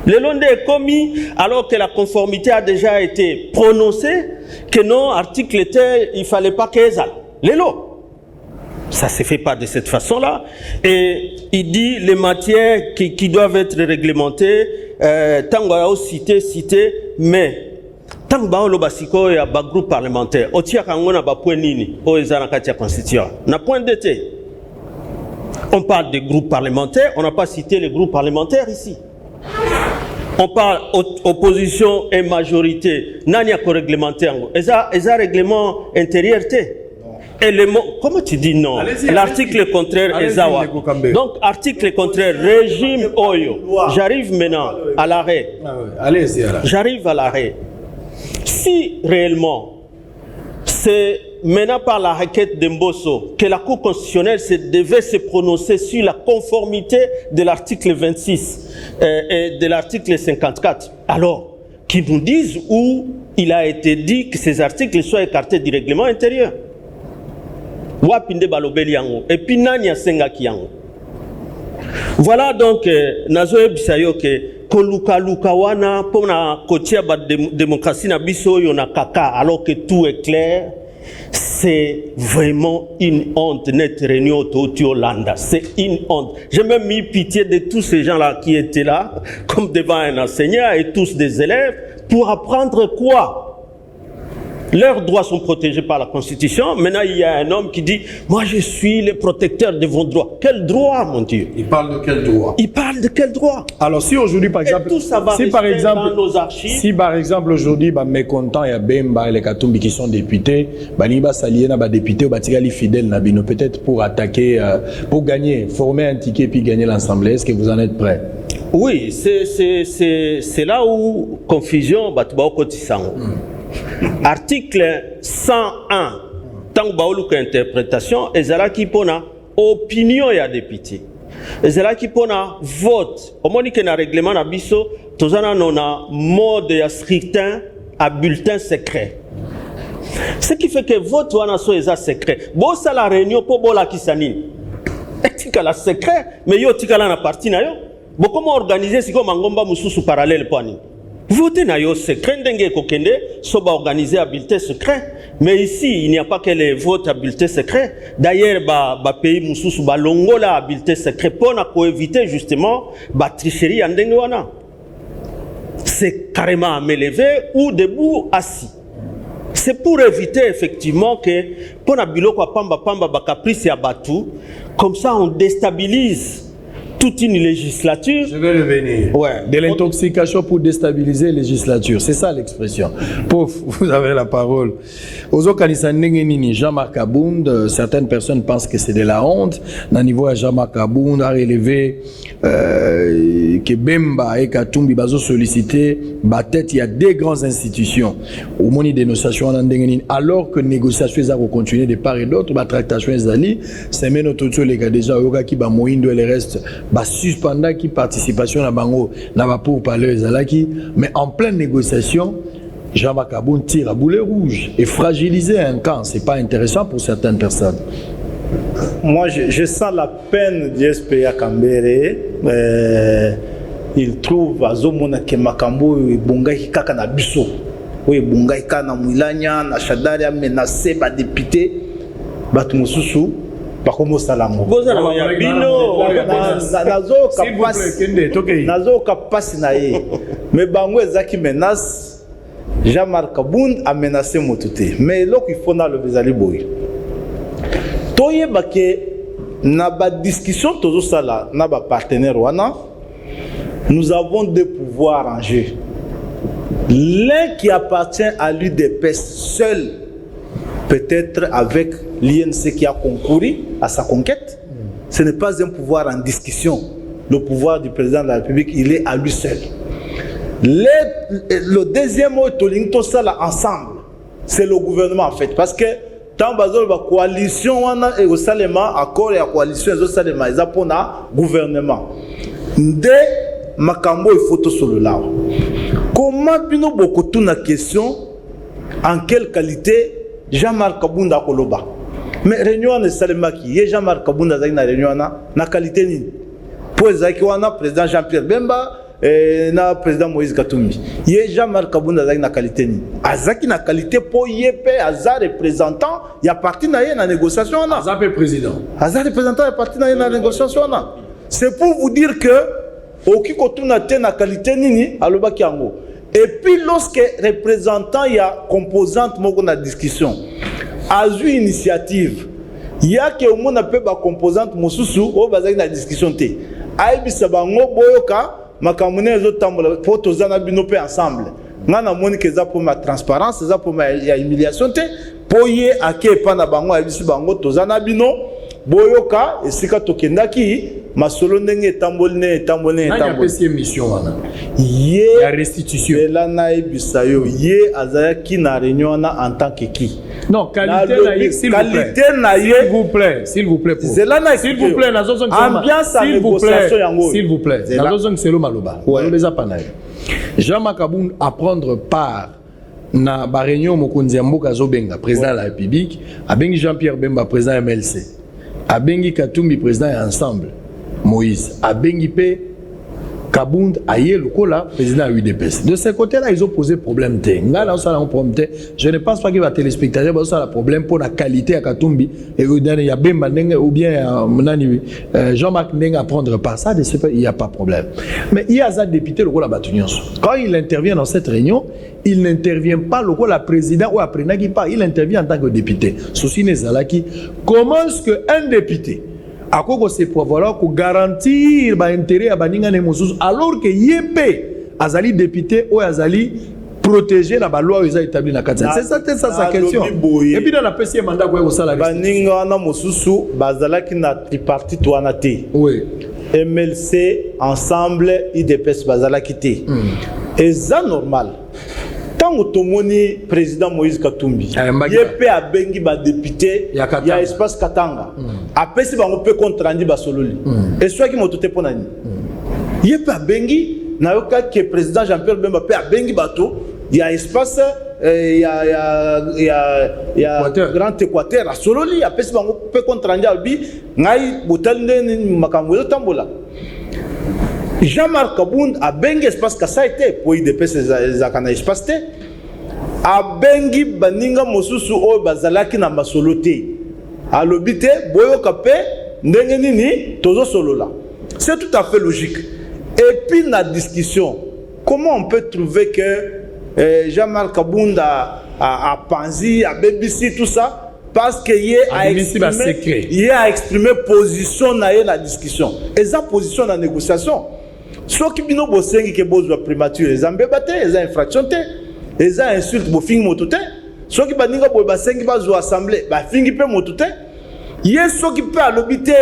Le Londres est commis alors que la conformité a déjà été prononcée, que non, article tel, il ne fallait pas qu'ils aillent. Les lots. Ça ne se fait pas de cette façon-là. Et il dit les matières qui doivent être réglementées, tant qu'on a cité, mais tant qu'on a un groupe parlementaire, on tient qu'on a un point nini, on a un constitution. On a point d'été. On parle des groupes parlementaires, on n'a pas cité les groupes parlementaires ici. On parle opposition et majorité. Nani a réglementaire. Est-ce règlement intérieur? Comment tu dis non? L'article contraire est Zawa. Donc, article contraire, régime Oyo. J'arrive maintenant à l'arrêt. J'arrive à l'arrêt. Si réellement, c'est maintenant par la requête d'Embosso que la Cour constitutionnelle devait se prononcer sur la conformité de l'article 26 et de l'article 54. Alors, qu'ils nous disent où il a été dit que ces articles soient écartés du règlement intérieur. Et puis, Nanya Sengaki yango. Voilà donc, Nazoe Bisayo que Koluka Lukawana, pour la kotia ba démocratie na biso yona kaka, alors que tout est clair. C'est vraiment une honte d'être réunis autour de Hollanda. C'est une honte. J'ai même mis pitié de tous ces gens-là qui étaient là, comme devant un enseignant et tous des élèves, pour apprendre quoi? Leurs droits sont protégés par la Constitution. Maintenant, il y a un homme qui dit « Moi, je suis le protecteur de vos droits ». Quel droit, mon Dieu? Il parle de quel droit? Il parle de quel droit? Alors, si aujourd'hui, par exemple, tout ça va si par rester exemple, dans nos archives. Si par exemple aujourd'hui, bah, mécontent, il y a Bemba et les Katumbi qui sont députés, bah, Niba Saliena, bah, député, bah, Tigali fidèle, Nabino, peut-être pour attaquer, pour gagner, former un ticket puis gagner l'Assemblée. Est-ce que vous en êtes prêts? Oui, c'est là où confusion, bah, tu vas au quotidien. Article 101, tant que interprétation, et là qui pona opinion et député. Et là qui pona vote. Au moins que na règlement na biso, tozana nona mode ya scrutin à bulletin secret. Ce qui fait que vote wana so eza secret. Bon ça la réunion pour bola kisanine. Etika la secret, mais yo tika la na parti na yo. Bon comment organiser si comme ngomba mususu parallèle pani. Voter na yo secret ndenge kokende soba organiser à bulletin secret, mais ici il n'y a pas que les votes à bulletin secret. D'ailleurs ba pays mususu ba longola à bulletin secret pour na éviter justement ba tricherie ndenge wana. C'est carrément à me lever ou debout assis. C'est pour éviter effectivement que pour na biloko pamba ba caprice ya batu, comme ça on déstabilise toute une législature. Je vais revenir. Ouais. De l'intoxication pour déstabiliser la législature. C'est ça l'expression. Pouf, vous avez la parole. Ozo Kanisa Nengenini, Jean-Marc Abound, certaines personnes pensent que c'est de la honte. Dans le niveau de Jean-Marc Abound a relevé que Bemba et Katumbi bazo sollicité, tête, il y a des grandes institutions. Au moment des négociations en Nengenini, alors que négociations vont continuer de part et d'autre, tractation Zali, c'est même notre les gars déjà, Yoga qui ba Moindo et le reste. Suspendant qui participation à Bango n'a pour parler Zalaki, mais en pleine négociation, Jean-Marc Abound tire à boulet rouge et fragiliser un camp, c'est pas intéressant pour certaines personnes. Moi, je sens la peine du SPA Kambere. Il trouve à Zomona que Makambo et Bungai Kaka na biso. Oui, Bungai Kaka na Moulania, na Shadari a menacé ba député, Batumususu. Par contre, Salango. Nazo kapasi na ye. Mais bango ezaki menace. Jean-Marc Abound a menacé Motute. Mais là qu'il faut na le bezali boy. Toye bake na ba discussion tozo sala na ba partenaire wana. Nous avons deux pouvoirs en jeu. L'un qui appartient à l'UDPS seul, peut-être avec l'INC qui a concouru à sa conquête. Ce n'est pas un pouvoir en discussion. Le pouvoir du président de la République, il est à lui seul. Le deuxième mot, tout ça là ensemble, c'est le gouvernement en fait. Parce que tant que la coalition et au Salema, accord et la coalition et au Salema, ils ont un gouvernement. Dès Makambo, il faut tout sur le là. Comment nous beaucoup de la question en quelle qualité Jean-Marc Abound a koloba. Mais réunion ne Salema qui Jean-Marc Abound a na réunion na qualité ni. Pour Zaki wana président Jean-Pierre Bemba et na président Moïse Katumbi. Jean-Marc Abound a na qualité ni. Azaki na qualité pour yepé azar représentant, il y a parti na na négociation na. Azar président. Azar représentant est parti na négociation na. C'est pour vous dire que oki kotuna te na qualité nini aloba kiango. Et puis lorsque représentant il y a composante moko na discussion a eu initiative il y a que au monde peut ba composante mosusu o bazaki na discussion te aibisa bango boyoka makamune ezo tambola poto zana bino pe ensemble ngana moni que za pour ma transparence za pour ma humiliation te poye ake pa na bango aibisi bango tozana bino boyoka esika tokendaki masolo ndenge etamboli na mission wana ye la restitution ela na ebisa yo ye azaki na réunion na en tant que qui non qualité na ye s'il vous plaît s'il vous plaît s'il vous plaît na zozong ambiance à négociation yango s'il vous plaît na zozong selo maloba lobeza panaye Jean-Marc Abound à prendre part na ba réunion mokonzi ya mboka zobenga président de la République abengi Jean-Pierre Bemba président MLC abengi Katumbi président ensemble Moïse abengi pe Kabound aye lokola président à UDPS. De ce côté-là, ils ont posé problème. Je ne pense pas qu'il va téléspectateur parce que ça a problème pour la qualité à Katumbi et il y a Bemba ou bien Jean-Marc Ndeng à prendre part. Ça, il n'y a pas de problème. Mais il y a un député lokola Batunions. Quand il intervient dans cette réunion, il n'intervient pas lokola président ou après Nagi pas. Il intervient en tant que député. Souci Nezalaki. Comment est-ce qu'un député à quoi c'est pour voilà pour garantir l'intérêt à baninga nemosus alors que yépé azali député ou azali protéger la loi ils a établi na katsa c'est ça sa question et puis dans la PC mandat quoi au salaire baninga na mosusu bazala ki na tripartite wana te oui MLC ensemble IDPS bazala ki te et ça normal. Tant que président Moïse Katumbi, il peut a bengi ba député, il y a espace Katanga. Après si on peut contraindre ba sololi. Et soit qui m'ont tout pour nani. Il peut a bengi, na yo ka que président Jean-Pierre Bemba peut a bengi bateau, il y a espace il y a grand Équateur à sololi. Après si on peut contraindre abi, ngai botal ne makambo tambola. Jean-Marc Kabound a bengi espace Kasaite pour IDPS ezakana espace te a bengi baninga mosusu o bazalaki na masolote a lobité boyo kapé ndenge nini tozo solola. C'est tout à fait logique. Et puis la discussion, comment on peut trouver que Jean-Marc Kabound a Panzi, a BBC tout ça parce qu'il a exprimé position dans la discussion. Et sa position dans la négociation. Ceux qui bino bosengi ke bozwa primature les ambebate les infraction te les insulte bo fingi motote ceux qui baninga bo basengi bazwa assemblée ba fingi pe motote yes ceux qui peut alobité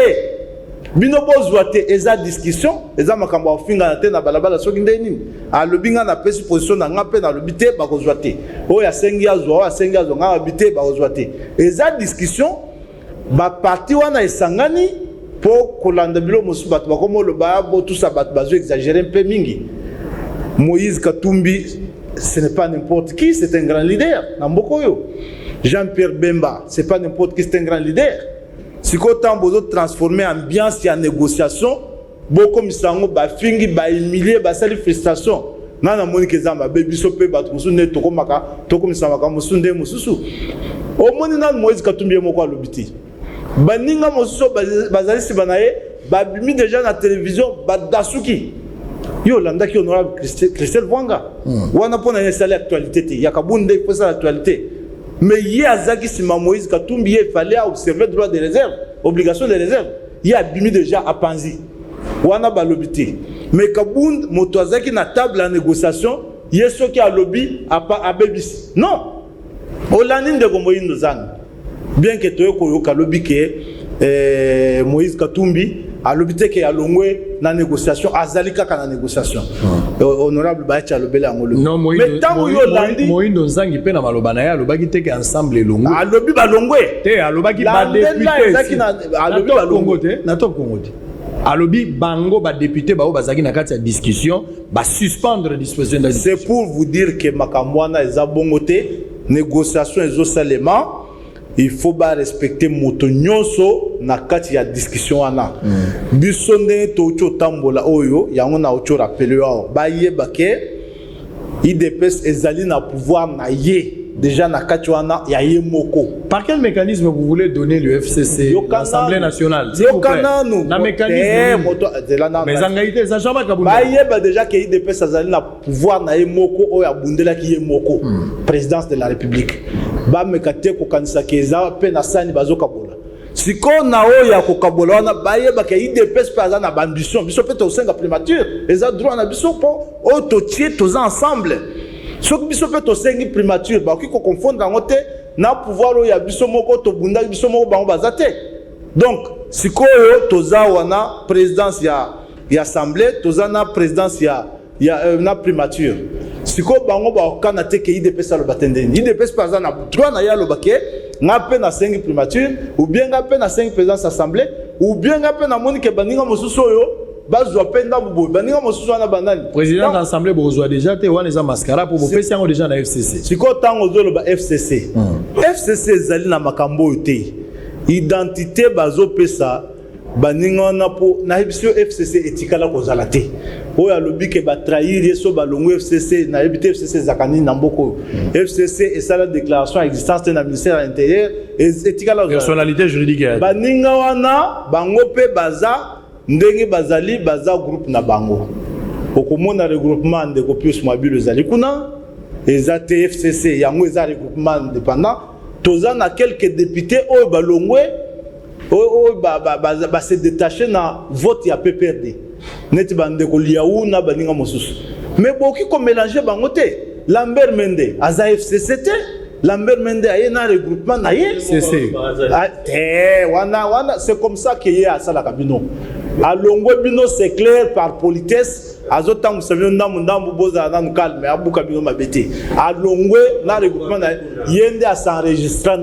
bino bozwa te eza discussion eza makambo finga na te na balabala ceux qui ndeni alobinga na pesi position na ngape na lobité ba kozwa te o ya sengi azwa nga habité ba kozwa te eza discussion ba parti wana esangani pour kolanda bilo musubat bakomo le babo tout ça bat bazo exagérer un peu mingi. Moïse Katumbi ce n'est pas n'importe qui, c'est un grand leader Nambokoyo. Jean-Pierre Bemba c'est pas n'importe qui, c'est un grand leader. Si autant bozo transformer ambiance et en négociation beaucoup misango ba fingi ba humilier ba sali frustration nana moni kezamba baby sope ba musunde tokomaka tokomisama musunde mususu o moni nan Moïse Katumbi moko alobiti baninga mosusu bazalisi banaye babimi déjà na télévision badasuki yo landaki honorable Christelle Vwanga wana pona installer actualité te ya Kabunde pour ça l'actualité mais il y a zaki sima Moïse Katumbi il fallait observer droit de réserve obligation de réserve il y a bimi déjà à Panzi wana balobité mais Kabunde moto azaki na table en négociation yeso ki a lobby à BBC non olani ndeko moyindo zanga bien que tu aies lobby que Moïse Katumbi a lobby que a longé na négociation azalika na négociation honorable Baïcha lobby la ngolo mais tant que yo landi Moïse Nzangi pe na maloba na ya lobaki te que ensemble longo a lobby ba longwe te a lobaki ba député a lobby ba longo te na top Congo te a lobby bango ba député ba bazaki na kati ya discussion ba suspendre disposition de c'est pour vous dire que makamwana eza bongote négociation ezo salement il faut pas respecter moto nyonso na kati ya discussion ana bisonde tocho tambola oyo yango na ocho rappeler ba yeba ke IDPS ezali na pouvoir na ye déjà na kati wana ya ye moko. Par quel mécanisme vous voulez donner le FCC l'Assemblée nationale na mécanisme mais zangaité ça jamais kabunda ba yeba déjà ke IDPS ezali na pouvoir na ye moko oyo abundela ki ye moko présidence de la République ba mekate ko kanisa keza pe na sani bazokabola siko na oya ko kabola wana baye ba ke IDPS pe azana ba ambition biso pe to senga primature eza droit na biso po o to tie to ensemble so biso pe to sengi primature ba ki ko confondre ngote na pouvoir oya biso moko to bunda biso moko bango bazate donc siko yo to za wana présidence ya assemblée to za na présidence ya na primature siko bango ba kana te ke IDPS alo batendeni IDPS par exemple na droit na ya lo baké nga pe na 5 primature ou bien nga pe na 5 présidence assemblée ou bien nga pe na moni ke baninga mosusu yo bazwa pe ndambo baninga mosusu na banani président de l'assemblée bozwa déjà te wana za mascara pour vous pesi yango déjà na FCC siko tango zolo ba FCC FCC zali na makambo yote identité bazo pesa baninga na po na hebisio FCC etikala kozala te oyo alobi ke ba trahir yeso balongo FCC na hebite FCC zakani na mboko FCC esala déclaration existence na ministère de l'intérieur etikala personnalité juridique baninga wana bango pe baza ndenge bazali baza groupe na bango okomona regroupement ndeko Pius Mabilo ezali kuna eza TFCC yango eza regroupement indépendant toza na quelques députés oyo balongwe oyo ba se détacher na vote ya PPRD neti bandeko liaou na baninga mosusu mais boki ko mélanger bango te Lambert Mende aza FCC te Lambert Mende aye na regroupement na ye CC wana c'est comme ça que ye asala kabino alongwe bino c'est clair par politesse azota musavyo ndambu boza na calme abuka bino mabete alongwe na regroupement na yende a s'enregistrer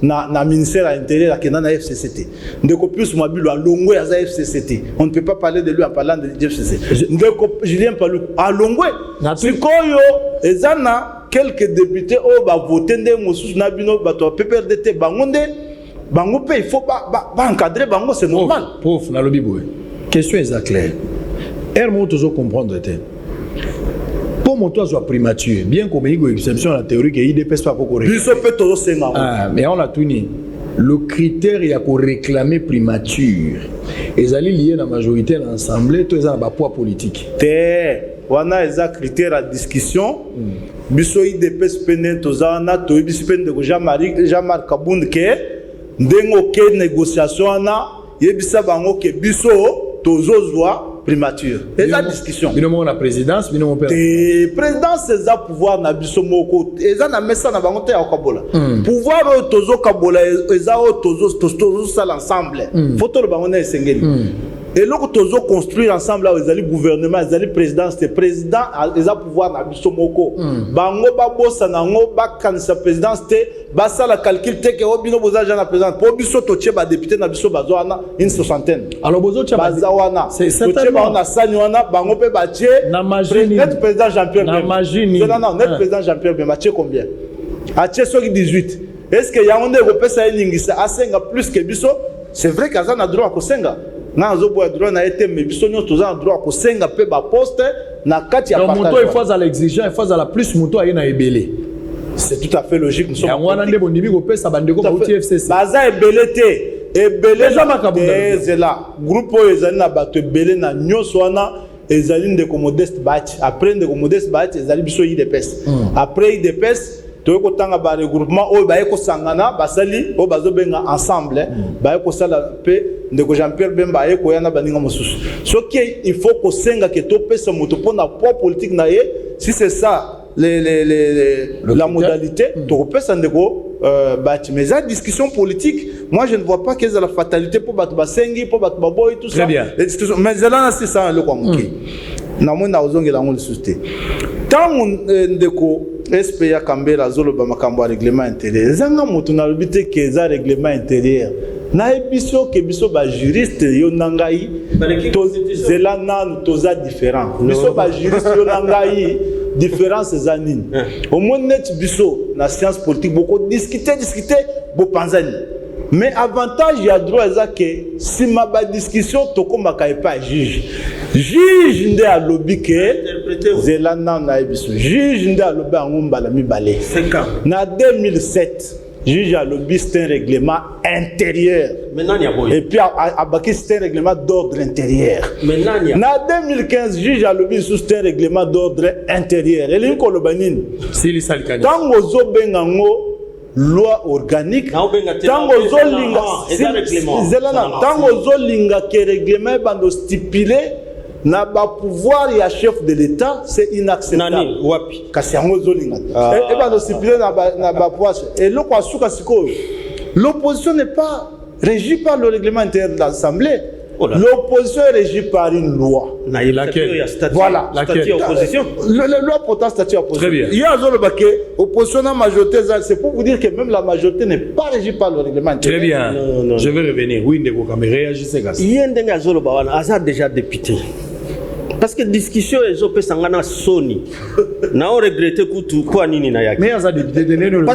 na ministère à l'intérieur qui na FCCT ndeko Pius Mabilo alongwe aza FCCT on ne peut pas parler de lui en parlant de FCC ndeko Julien Paluku alongwe sikoyo ezana quelques députés au ba voter ndé mosusu na bino bato PPRD bango pe il faut pas encadrer bango c'est normal prof na lobi boy question est claire elle toujours comprendre te pour mon toi soit primature bien comme il y a exception la théorie que IDPS pas pour biso pe todo senga mais on a tout ni le critère il y a pour réclamer primature et ali lié la majorité de l'assemblée tout ça ba poids politique te wana eza critère à discussion biso IDPS pene tozana to biso pene de Jean-Marc Kabund ke ndengo ke négociation ana yebisa bango ke biso tozozwa primature eza discussion bino mo na présidence bino mo père présidence eza pouvoir na biso moko eza na mesa na bango te ya kabola pouvoir o tozo kabola eza o tozo sala ensemble photo le bango na esengeli et loko tozo construire ensemble là ezali gouvernement ezali présidence te président eza pouvoir na biso moko bango ba bossa nango ba kanisa présidence te ba sala calcul te ke obino boza jana président po biso to tie ba député na biso bazo wana une soixantaine alors bozo tia baza wana c'est certainement na sani wana bango pe ba tie na majini net président Jean-Pierre na majini non net président Jean-Pierre Bemba tie combien a tie soki 18 est-ce que yango ndeko pesa elingisa asenga plus que biso c'est vrai qu'aza na droit ko senga na zobo droit na été mais biso nyo toza droit ko senga pe ba poste na kati ya partage donc moto il faut à l'exigent il faut à la plus moto ayena ebelé c'est tout à fait logique nous sommes wana ndebo ndimi ko pesa bandeko ba UTFCC baza ebelé te ebelé zela groupe ezali na bato ebelé na nyoso wana ezali ndeko Modeste Bach après ndeko Modeste Bach ezali biso IDPS après IDPS toyeko tanga ba regroupement oyo baye ko sangana basali o bazobenga ensemble baye ko sala pe ndeko Jean-Pierre Bemba aye ko yana baninga mosusu soki il faut ko senga ke to pesa moto pona poids politique na ye si c'est ça la modalité to pesa ndeko mais la discussion politique moi je ne vois pas qu'est-ce la fatalité pour battre basengi pour battre baboy tout ça les discussions mais là c'est ça le quoi na mona ozongela ngol susté tant ndeko SPA Kambera zolo ba makambo règlement intérieur zanga mutu na lobité que za règlement intérieur na ebiso ke biso ba juriste yo nangai to zela nan toza différent biso ba juriste yo nangai différence za nini au moins net biso na science politique beaucoup discuter bo panzani mais avantage ya droit eza que si ma ba discussion to komba ka pas juge nde alobi ke zela nan na ebiso juge nde alobi ngomba la mibale na 2007 juge alobi c'est un règlement intérieur et puis abaki c'est un règlement d'ordre intérieur na 2015 juge alobi c'est un règlement d'ordre intérieur elingi koloba nini tango zobenga ngo loi organique tango zolinga ke règlement bando stipulé na ba pouvoir ya chef de l'état c'est inacceptable nani wapi kasi yango zolinga et bando stipulé na ba pouvoir et loko asuka siko l'opposition n'est pas régie par le règlement intérieur de l'Assemblée. L'opposition est régie par une loi. Laquelle? Voilà. Statut opposition. La loi portant statut opposition. Très bien. Il y a opposition à majorité, c'est pour vous dire que même la majorité n'est pas régie par le règlement intérieur. Très bien. Non. Je vais revenir. Oui, Ndeko Kame, réagissez. Il y a un déjà député. Parce que discussion est opé sangana Sony. Na on regrette kutu kwa nini na yake. Mais aza député de neno.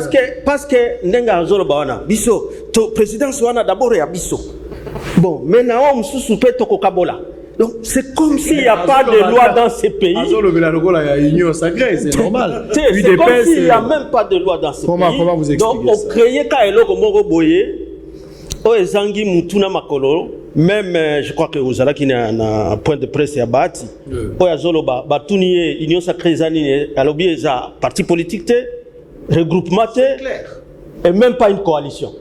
Parce que ndenga azolo bawana biso to présidence wana d'abord ya biso. Bon, maintenant, on se soupait au Kabola. Donc, c'est comme s'il n'y a pas de loi dans ces pays. C'est normal. C'est comme s'il n'y a même pas de loi dans ces pays. Comment vous expliquez donc, ça? Donc, on crée Kaelo Boye, Oezangi Mutuna Makolo, même, je crois que vous avez un point de presse à Bati. Oyazolo Batuni, Union Sacrée Zani, Alobi, parti politique, regroupement, et même pas une coalition.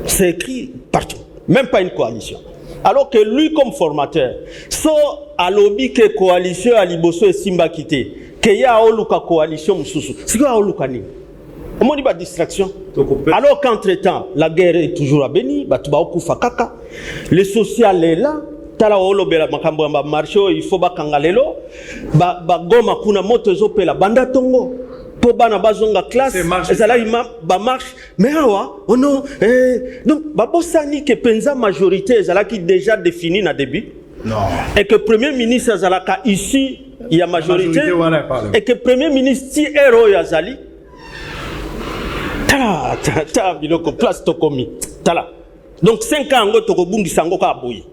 C'est écrit partout, même pas une coalition. Alors que lui, comme formateur, so alobi que coalition à Liboso et Simba quitté, qu'il y a une coalition mususu, c'est quoi une ni? On dit pas distraction. Alors qu'entre-temps, la guerre est toujours à Beni, batuba okufa kaka, le social est là. Tala olo bela makambo ya marché il faut bakangalelo, ba goma kuna moto ezopela banda tongo. Pour bana bazonga classe ezala ba marche mais awa ono donc babosani que penza majorité ezala qui déjà défini na début non et que premier ministre ezala ka ici il y a majorité et que premier ministre ti héros yazali ta biloko place to komi tala donc 5 ans ngo to kobungisa ngo ka boyi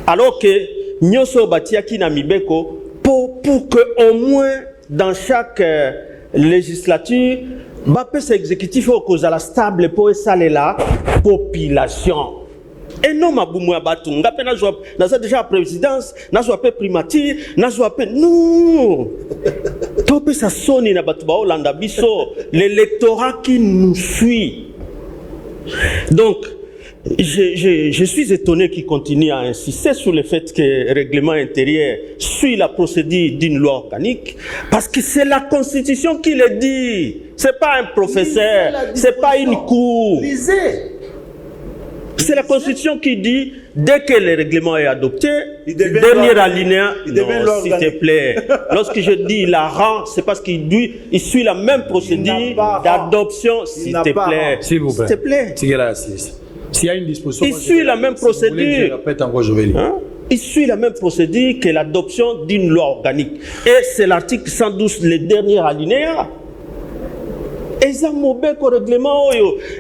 alors que nyoso batiaki na mibeko pour que au moins dans chaque législature, c'est exécutif au cause à la stable pour saler la population. Et non, ma boumouya batou, n'a déjà la présidence, n'a pas primature, n'a pas non. Topé ça sonne na batouba Hollanda biso, l'électorat qui nous suit. Donc, je suis étonné qu'il continue à insister sur le fait que le règlement intérieur suit la procédure d'une loi organique, parce que c'est la Constitution qui le dit. C'est pas un professeur, c'est pas une cour. C'est la Constitution qui dit, dès que le règlement est adopté, dernier alinéa, s'il te plaît. Lorsque je dis la rend, c'est parce qu'il suit la même procédure d'adoption, s'il te plaît. S'il vous plaît. S'il te plaît. S'il y a une disposition, il suit la même procédure. Il suit la même procédure que l'adoption d'une loi organique. Et c'est l'article 112, le dernier alinéa. Et ça règlement.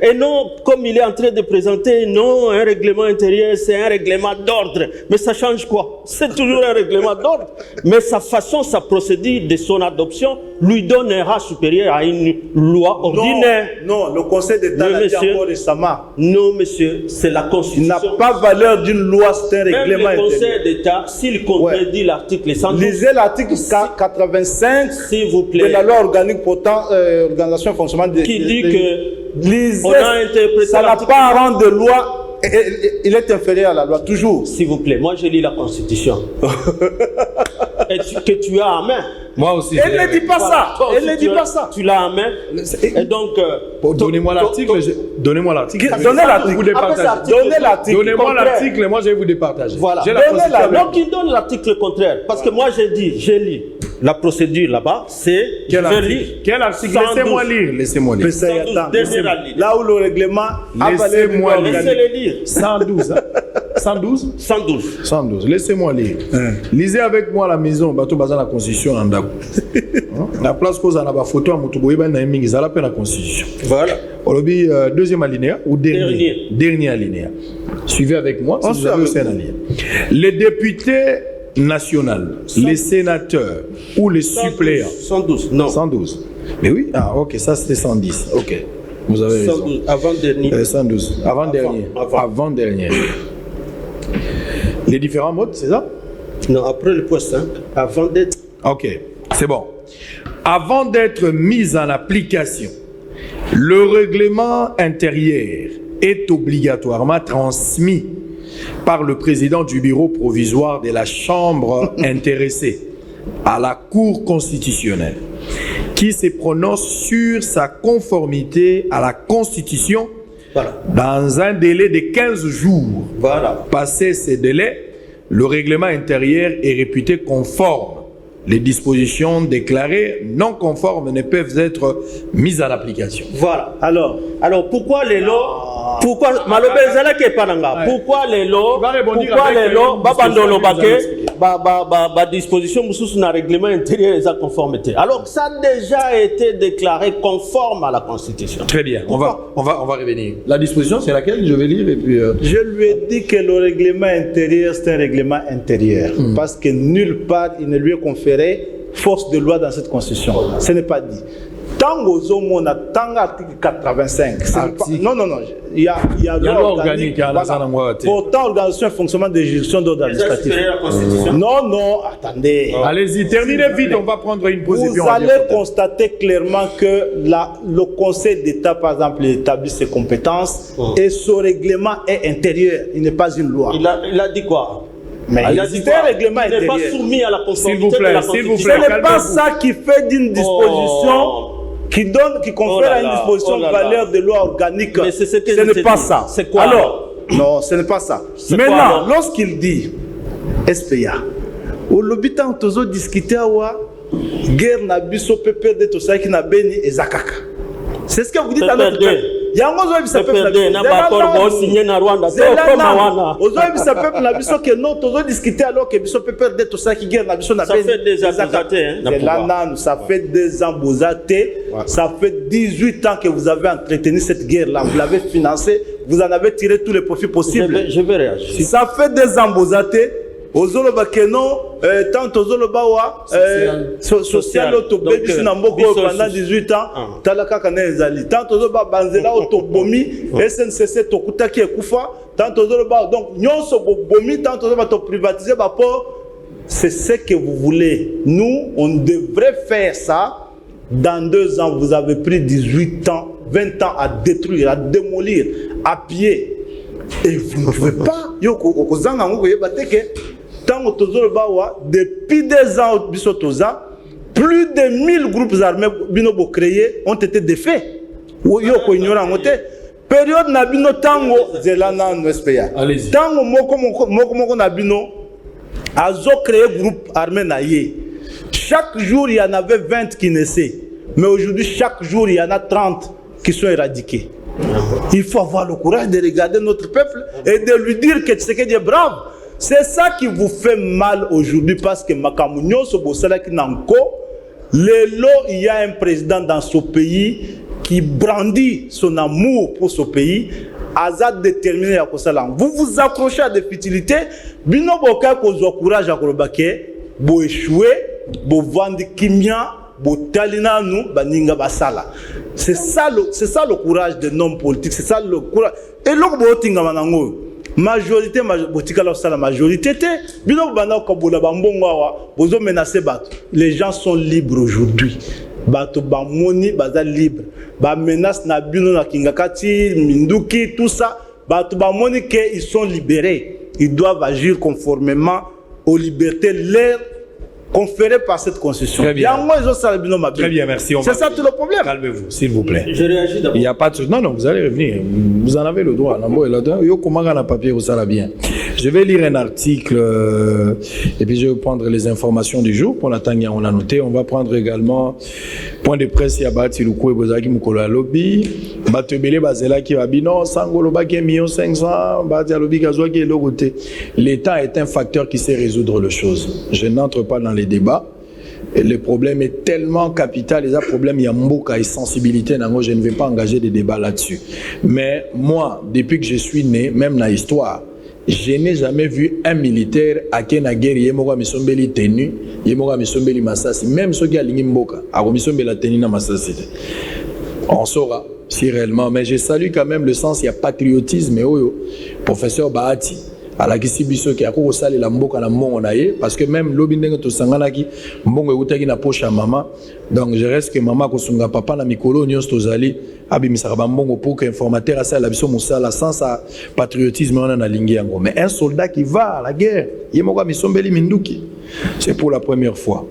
Et non, comme il est en train de présenter, non, un règlement intérieur, c'est un règlement d'ordre. Mais ça change quoi? C'est toujours un règlement d'ordre. Mais sa façon, sa procédure de son adoption lui donne un rang supérieur à une loi ordinaire. Non, le Conseil d'État l'a dit encore récemment. Non, monsieur, c'est la Constitution. Il n'a pas valeur d'une loi, c'est un règlement intérieur. Le Conseil d'État, s'il contredit l'article 112... Lisez l'article 85 s'il vous plaît, de la loi organique portant organisation et fonctionnement de... Qui dit que... Lisez, on a interprété ça n'a pas rang de loi... Il est inférieur à la loi, toujours. S'il vous plaît, moi je lis la Constitution. Et que tu as en main. Moi aussi. Elle ne dit pas ça. Elle ne dit pas ça. Tu l'as en main. Et donc. Donnez-moi l'article. Donnez-moi l'article. Donnez l'article. Donnez-moi l'article. Moi je vais vous départager. Voilà. Donc il donne l'article contraire. Parce que moi j'ai lu la procédure là-bas. C'est. Quel article? Laissez-moi lire. Laissez-moi lire. Là où le règlement. Laissez-moi lire. Laissez-le lire. 112. 112 112. 112. Laissez-moi lire. Lisez avec moi à la maison. Bateau basé la Constitution en Dago. La place cause en a ba photo à Moutouboui, ben na mingi za la peine la Constitution. Voilà. Olobi deuxième alinéa ou dernier alinéa. Suivez avec moi si vous avez aussi un alinéa. Les députés nationaux, les sénateurs ou les suppléants. 112. Non. 112. Mais oui. Ah ok, ça c'était 110. Ok. Vous avez raison. 112. Avant-dernier. 112. Avant-dernier. Les différents modes, c'est ça? Non, après le point 5. Avant d'être... Ok, c'est bon. Avant d'être mis en application, le règlement intérieur est obligatoirement transmis par le président du bureau provisoire de la Chambre intéressée à la Cour constitutionnelle, qui se prononce sur sa conformité à la Constitution dans un délai de 15 jours. Voilà. Passé ce délai, le règlement intérieur est réputé conforme. Les dispositions déclarées non conformes ne peuvent être mises en application. Voilà. Alors pourquoi les lois, pourquoi Malobé Zala qui est pas pourquoi les lois, babandolo baké, disposition dans le règlement intérieur et sa conformité. Alors que ça a déjà été déclaré conforme à la Constitution. Très bien, on va revenir. La disposition, c'est laquelle? Je vais lire et puis... Je lui ai dit que le règlement intérieur, c'est un règlement intérieur. Parce que nulle part, il ne lui est conféré force de loi dans cette Constitution. Ce n'est pas dit. Tant aux hommes, on a tant l'article 85. Non. Il y a loi organique. Pourtant, organisation et fonctionnement des juridictions d'ordre administratif. Non, attendez. Allez-y, terminez vite, on va prendre une position. Vous allez constater clairement que le Conseil d'État, par exemple, établit ses compétences et son règlement est intérieur. Il n'est pas une loi. Il a dit quoi? Mais il a dit un règlement intérieur. Il n'est pas soumis à la conformité de la Constitution. Ce n'est pas ça qui fait d'une disposition... qui confère à une disposition valeur de loi organique. Mais ce n'est pas ça. C'est quoi? Alors, non, ce n'est pas ça. Maintenant, lorsqu'il dit SPA, au l'habitant tozo discuter awa guerre na biso pepe de to saki na beni ezakaka. C'est ce que vous dites à notre peuple. Yango zo bisa peuple na biso signé na Rwanda to koma wana. Ozo bisa peuple na biso que non tozo discuter alors que biso pepe de to saki guerre na biso na beni. Ça fait des ans ça fait 2 ans Bozate. Ça fait 18 ans que vous avez entretenu cette guerre-là. Vous l'avez financée. Vous en avez tiré tous les profits possibles. Je vais réagir. Ça fait 2 ans Bozate. Ozoloba Keno, tant Ozoloba wa social autobébi sinamboko pendant 18 ans. Talaka kanezali. Tant Ozoloba Banzela autobomi. SNCC Tokutaki Ekufa. Tant Ozoloba donc nyonso bomi. Tant Ozoloba to privatiser bapo. C'est ce que vous voulez. Nous, on devrait faire ça. Dans 2 ans, vous avez pris 18 ans, 20 ans à détruire, à démolir, à piller. Et vous ne pouvez pas. Depuis 2 ans, plus de 1000 groupes armés créés ont été défaits. Période Nabino Tango, Zelana Nwespeya. Tango Moko Nabino, Azo créé groupe armé naïe. Chaque jour, il y en avait 20 qui naissaient. Mais aujourd'hui, chaque jour, il y en a 30 qui sont éradiqués. Il faut avoir le courage de regarder notre peuple et de lui dire que Tshisekedi est brave. C'est ça qui vous fait mal aujourd'hui parce que Makamounio Sobosala qui nanko, il y a un président dans ce pays qui brandit son amour pour ce pays. Azad déterminé à Kosalan. Vous vous accrochez à des futilités. Bino Boka Kozo courage à Kolobake, bo échouer. Bo vandi kimia, bo talina nous, baninga basala. C'est ça le courage d'un homme politique, c'est ça le courage. Et l'autre botinga manango, majorité, la majorité, bino bana kabola bambongawa, bozo menacer bato. Les gens sont libres aujourd'hui. Bato bamoni baza libre. Ba menace na bino na kingakati, minduki, tout ça. Bato bamoni que ils sont libérés. Ils doivent agir conformément aux libertés leur conféré par cette constitution. Très bien. Très bien, merci. C'est ça tout le problème. Calmez-vous, s'il vous plaît. Je réagis d'abord. Il n'y a pas de... Non, vous allez revenir. Vous en avez le droit. Je vais lire un article et puis je vais prendre les informations du jour. Pour l'attendre, on a noté. On va prendre également point de presse. Il y a Bati Lukou et Bozaki Mukolo Lobby. Batebele Bazela qui va bien. Non, Sangolo Baki 1,5 million. Bati Lobby Kazoua qui est l'autre côté. L'État est un facteur qui sait résoudre les choses. Je n'entre pas dans les débats. Et le problème est tellement capital, les problèmes, il y a beaucoup de sensibilité, je ne vais pas engager des débats là-dessus. Mais moi, depuis que je suis né, même dans l'histoire, je n'ai jamais vu un militaire à qui na guerre, yemoka misombeli tenu, yemoka misombeli masasi, même ceux qui a l'ingimboka, a misombela tenu na masasi. On saura si réellement, mais je salue quand même le sens, il y a patriotisme, et professeur Bahati. À la Kisibiso qui a couru ça la mboka na mbongo na ye parce que même l'obindenge to sangana ki mbongo utaki na poche à maman donc je reste que maman ko sunga papa na mikolo nyos tozali abi misaka mbongo pour que informateur à ça la biso musala sans sa patriotisme on a lingi yango mais un soldat qui va à la guerre yemoko misombeli minduki c'est pour la première fois.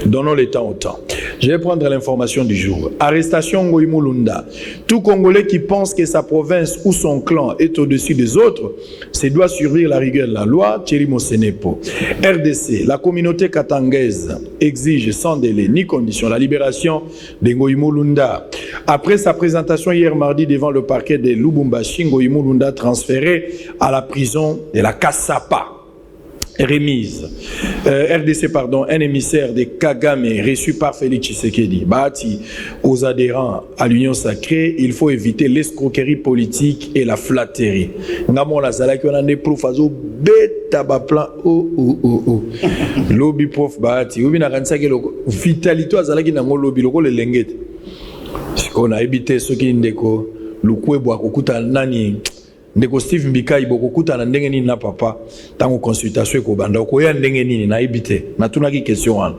Donnons le temps au temps. Je vais prendre l'information du jour. Arrestation Ngoïmou Lunda. Tout Congolais qui pense que sa province ou son clan est au-dessus des autres, se doit survivre la rigueur de la loi. Thierry Mosenepo. RDC. La communauté katangaise exige sans délai ni condition la libération de Ngoïmou Lunda. Après sa présentation hier mardi devant le parquet de Lubumbashi, Ngoïmou Lunda transféré à la prison de la Kasapa. remise. RDC, pardon, un émissaire de Kagame reçu par Félix Tshisekedi. Bati aux adhérents à l'Union sacrée, il faut éviter l'escroquerie politique et la flatterie. Ngamon la zala qui on a des profs azo beta ba plan lobby prof Bati. Obi na kanisa ke vitalito azala ki nango lobby loko le lengete. On a évité ce qui ndeko lukwebo akokuta nani. Ndeko Steve Mbika ibokokuta na ndenge nini na papa tango consultation ko banda ko ya ndenge nini na ibite na tunaki question wana.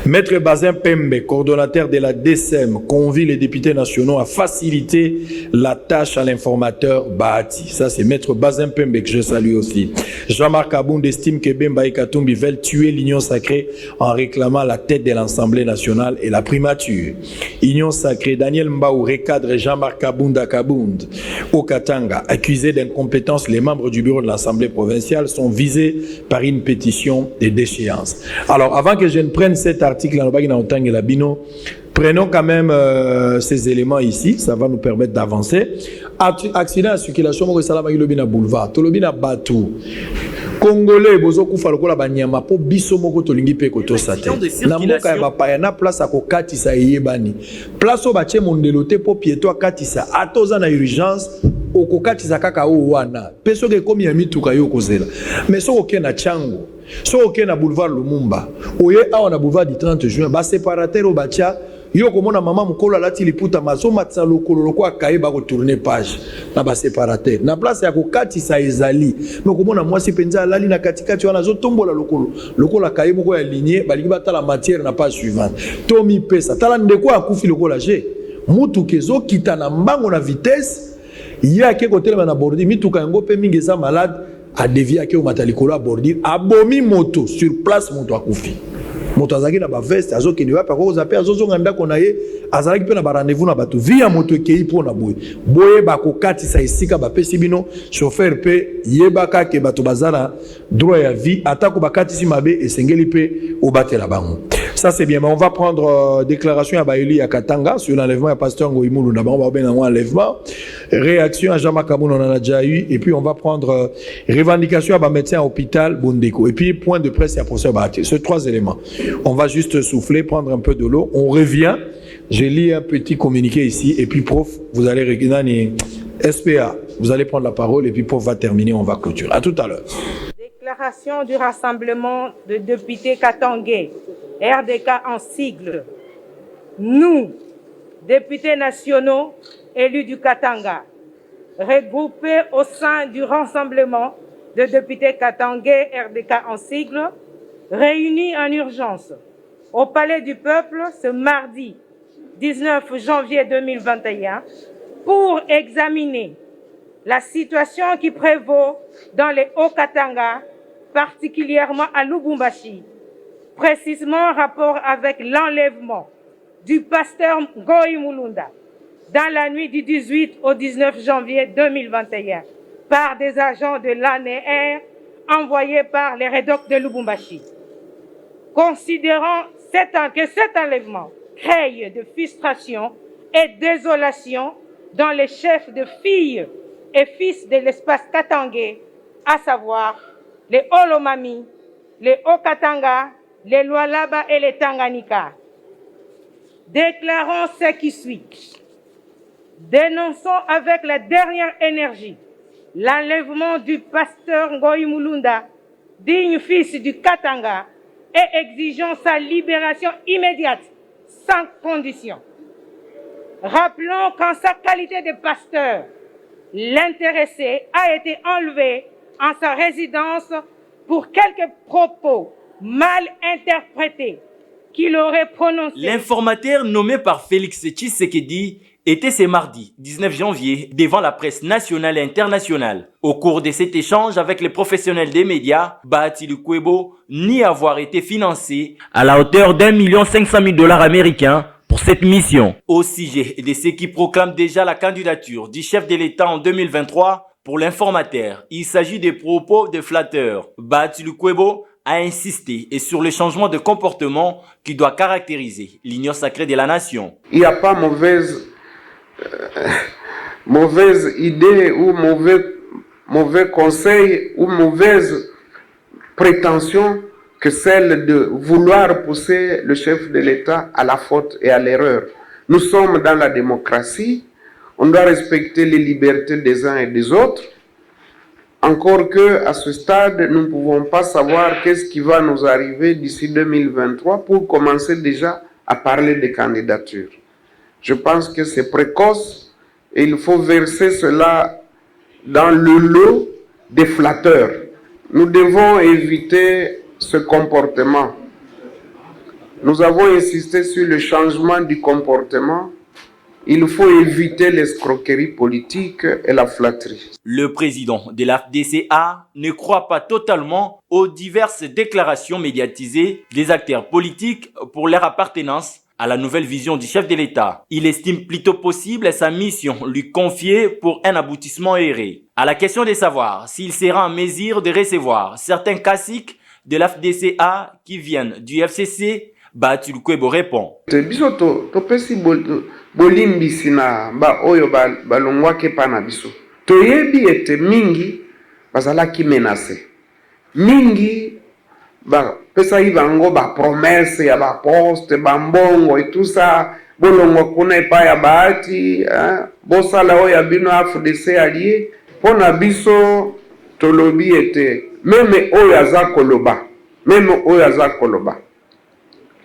Maître Bazin Pembe, coordonnateur de la DSM, convie les députés nationaux à faciliter la tâche à l'informateur Bahati. Ça c'est Maître Bazin Pembe que je salue aussi. Jean-Marc Abound estime que Bemba et Katumbi veulent tuer l'Union sacrée en réclamant la tête de l'Assemblée nationale et la primature. Union sacrée, Daniel Mbaou recadre Jean-Marc Abound à Kabound au Katanga, accusé d'incompétence, les membres du bureau de l'Assemblée provinciale sont visés par une pétition de déchéance. Alors, avant que je ne prenne cet article, prenons quand même ces éléments ici, ça va nous permettre d'avancer. Accident à circulation, boulevard, Tolobina Batou. Congolais bozo kufa lokola banyama po biso moko tolingi pe koto sate na moka ya bapaya na place akokatisa eyebani place obatie mondelo te po pieto akatisa atoza na urgence okokatisa kaka o wana peso ke komi ya mituka yo kozela mais soko ke na chango soko ke na boulevard Lumumba oye awa na boulevard du 30 juin ba séparateur obatia yo komona mama mukolo alati liputa maso matsa lokolo loko akaye ba ko tourner page na ba séparateur na place ya kokatisa ezali mais komona mwasi penza alali na katikati wana zo tombola lokolo akaye moko ya lignée balingi batala matière na page suivante tomi pesa tala ndeko akufi lokolo je mutu kezo kita na mbango na vitesse yake kotelema na bordi mituka yango pe mingi za malade a dévié ke o matalikolo a bordir abomi moto sur place moto akufi moto azaki na ba veste azokende wapi akoza pe azozonga ndako na ye azalaki pe na ba rendez-vous na bato via moto ekei po na boye bakokatisa esika bapesi bino chauffeur pe yebaka ke bato bazala droit ya vie atako bakatisi mabe esengeli pe obatela bango. Ça c'est bien, mais on va prendre déclaration à Baïli à Katanga sur l'enlèvement à Pasteur Ngoïmoulou. D'abord on va bien un enlèvement, réaction à Jean-Marc Kamoun, on en a déjà eu, et puis on va prendre revendication à médecin à hôpital Bondeko, et puis point de presse à professeur Bahati. Ces trois éléments. On va juste souffler, prendre un peu de l'eau, on revient. J'ai lu un petit communiqué ici, et puis prof, vous allez regarder SPA, vous allez prendre la parole, et puis prof va terminer, on va clôturer. À tout à l'heure. Déclaration du rassemblement de députés katangais. RDK en sigle. Nous, députés nationaux élus du Katanga, regroupés au sein du rassemblement de députés katangais RDK en sigle, réunis en urgence au Palais du Peuple ce mardi 19 janvier 2021 pour examiner la situation qui prévaut dans les Hauts-Katanga, particulièrement à Lubumbashi, précisément en rapport avec l'enlèvement du pasteur Ngoï Mulunda dans la nuit du 18 au 19 janvier 2021 par des agents de l'ANR envoyés par les rédocs de Lubumbashi. Considérant que cet enlèvement crée de frustration et désolation dans les chefs de filles et fils de l'espace katangais, à savoir les Olomami, les Haut-Katanga, les Lualaba et les Tanganyika. Déclarons ce qui suit. Dénonçons avec la dernière énergie l'enlèvement du pasteur Ngoï Mulunda, digne fils du Katanga, et exigeons sa libération immédiate, sans condition. Rappelons qu'en sa qualité de pasteur, l'intéressé a été enlevé en sa résidence pour quelques propos mal interprétés qu'il aurait prononcés. L'informateur nommé par Félix Tshisekedi était ce mardi 19 janvier devant la presse nationale et internationale. Au cours de cet échange avec les professionnels des médias, Bahati Lukwebo nie avoir été financé à la hauteur d'1 500 000 $ américains pour cette mission. Au sujet de ceux qui proclament déjà la candidature du chef de l'État en 2023 pour l'informateur, il s'agit des propos de flatteurs. Bahati Lukwebo a insisté et sur le changement de comportement qui doit caractériser l'union sacrée de la nation. Il n'y a pas mauvaise idée ou mauvais conseil ou mauvaise prétention que celle de vouloir pousser le chef de l'État à la faute et à l'erreur. Nous sommes dans la démocratie, on doit respecter les libertés des uns et des autres. Encore que à ce stade, nous ne pouvons pas savoir qu'est-ce qui va nous arriver d'ici 2023 pour commencer déjà à parler des candidatures. Je pense que c'est précoce et il faut verser cela dans le lot des flatteurs. Nous devons éviter ce comportement. Nous avons insisté sur le changement du comportement. Il faut éviter l'escroquerie politique et la flatterie. Le président de la FDCA ne croit pas totalement aux diverses déclarations médiatisées des acteurs politiques pour leur appartenance à la nouvelle vision du chef de l'État. Il estime plutôt possible sa mission lui confiée pour un aboutissement erré. À la question de savoir s'il sera en mesure de recevoir certains caciques de la FDCA qui viennent du FCC, Batul Kwebo répond. Biso to pesi bolimbisi na ba oyo balongwaki pa na biso. Toyebi ete mingi bazalaki menacé. Mingi ba pesa ibango ba promesse ya ba poste ba mbongo et tout ça bolongwa kuna pa ya bahati bosala oyo bino FDC allié pona biso tolobi ete meme oyo azakoloba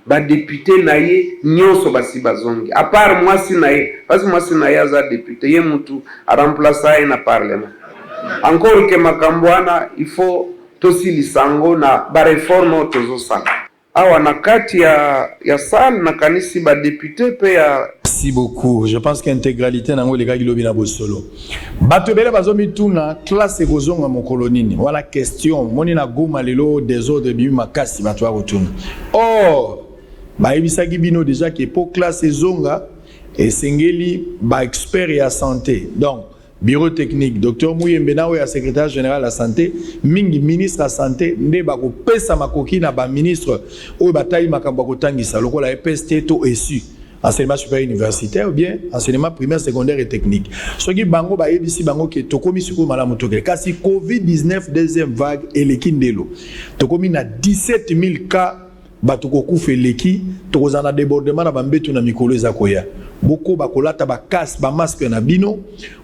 ba député naye nyonso basi bazongi à part moi si naye parce que moi si naye aza député ye mutu a remplacer na parlement encore que makambwana il faut tosi lisango na ba réforme tozo sala awa na kati ya salle na kanisi ba député pe ya. Merci beaucoup. Je pense qu'intégralité nango les gars qui lobby na bosolo. Bato bele bazomi tuna classe kozonga mon colonine. Voilà question. Moni na goma lelo des autres bi makasi bato wa rotuna. Or ba ebisaki bino déjà que pour classe zonga et sengeli ba expert ya santé. Donc bureau technique docteur Mouyembe na ya secrétaire général la santé mingi ministre la santé nde ba ko pesa makoki na ba ministre o bataille makambo ko tangisa lokola EPST to ESU. Enseignement supérieur universitaire ou bien enseignement primaire, secondaire et technique. Ce qui bango ba ebisi bango ke tokomi suko malamu toke. Kasi COVID-19 deuxième vague et lekindelo. Tokomi na 17 000 cas batoko kufe leki, tokozana débordement na bambetu na mikolo ezakoya. Boko bakolata ba casse ba masque na bino,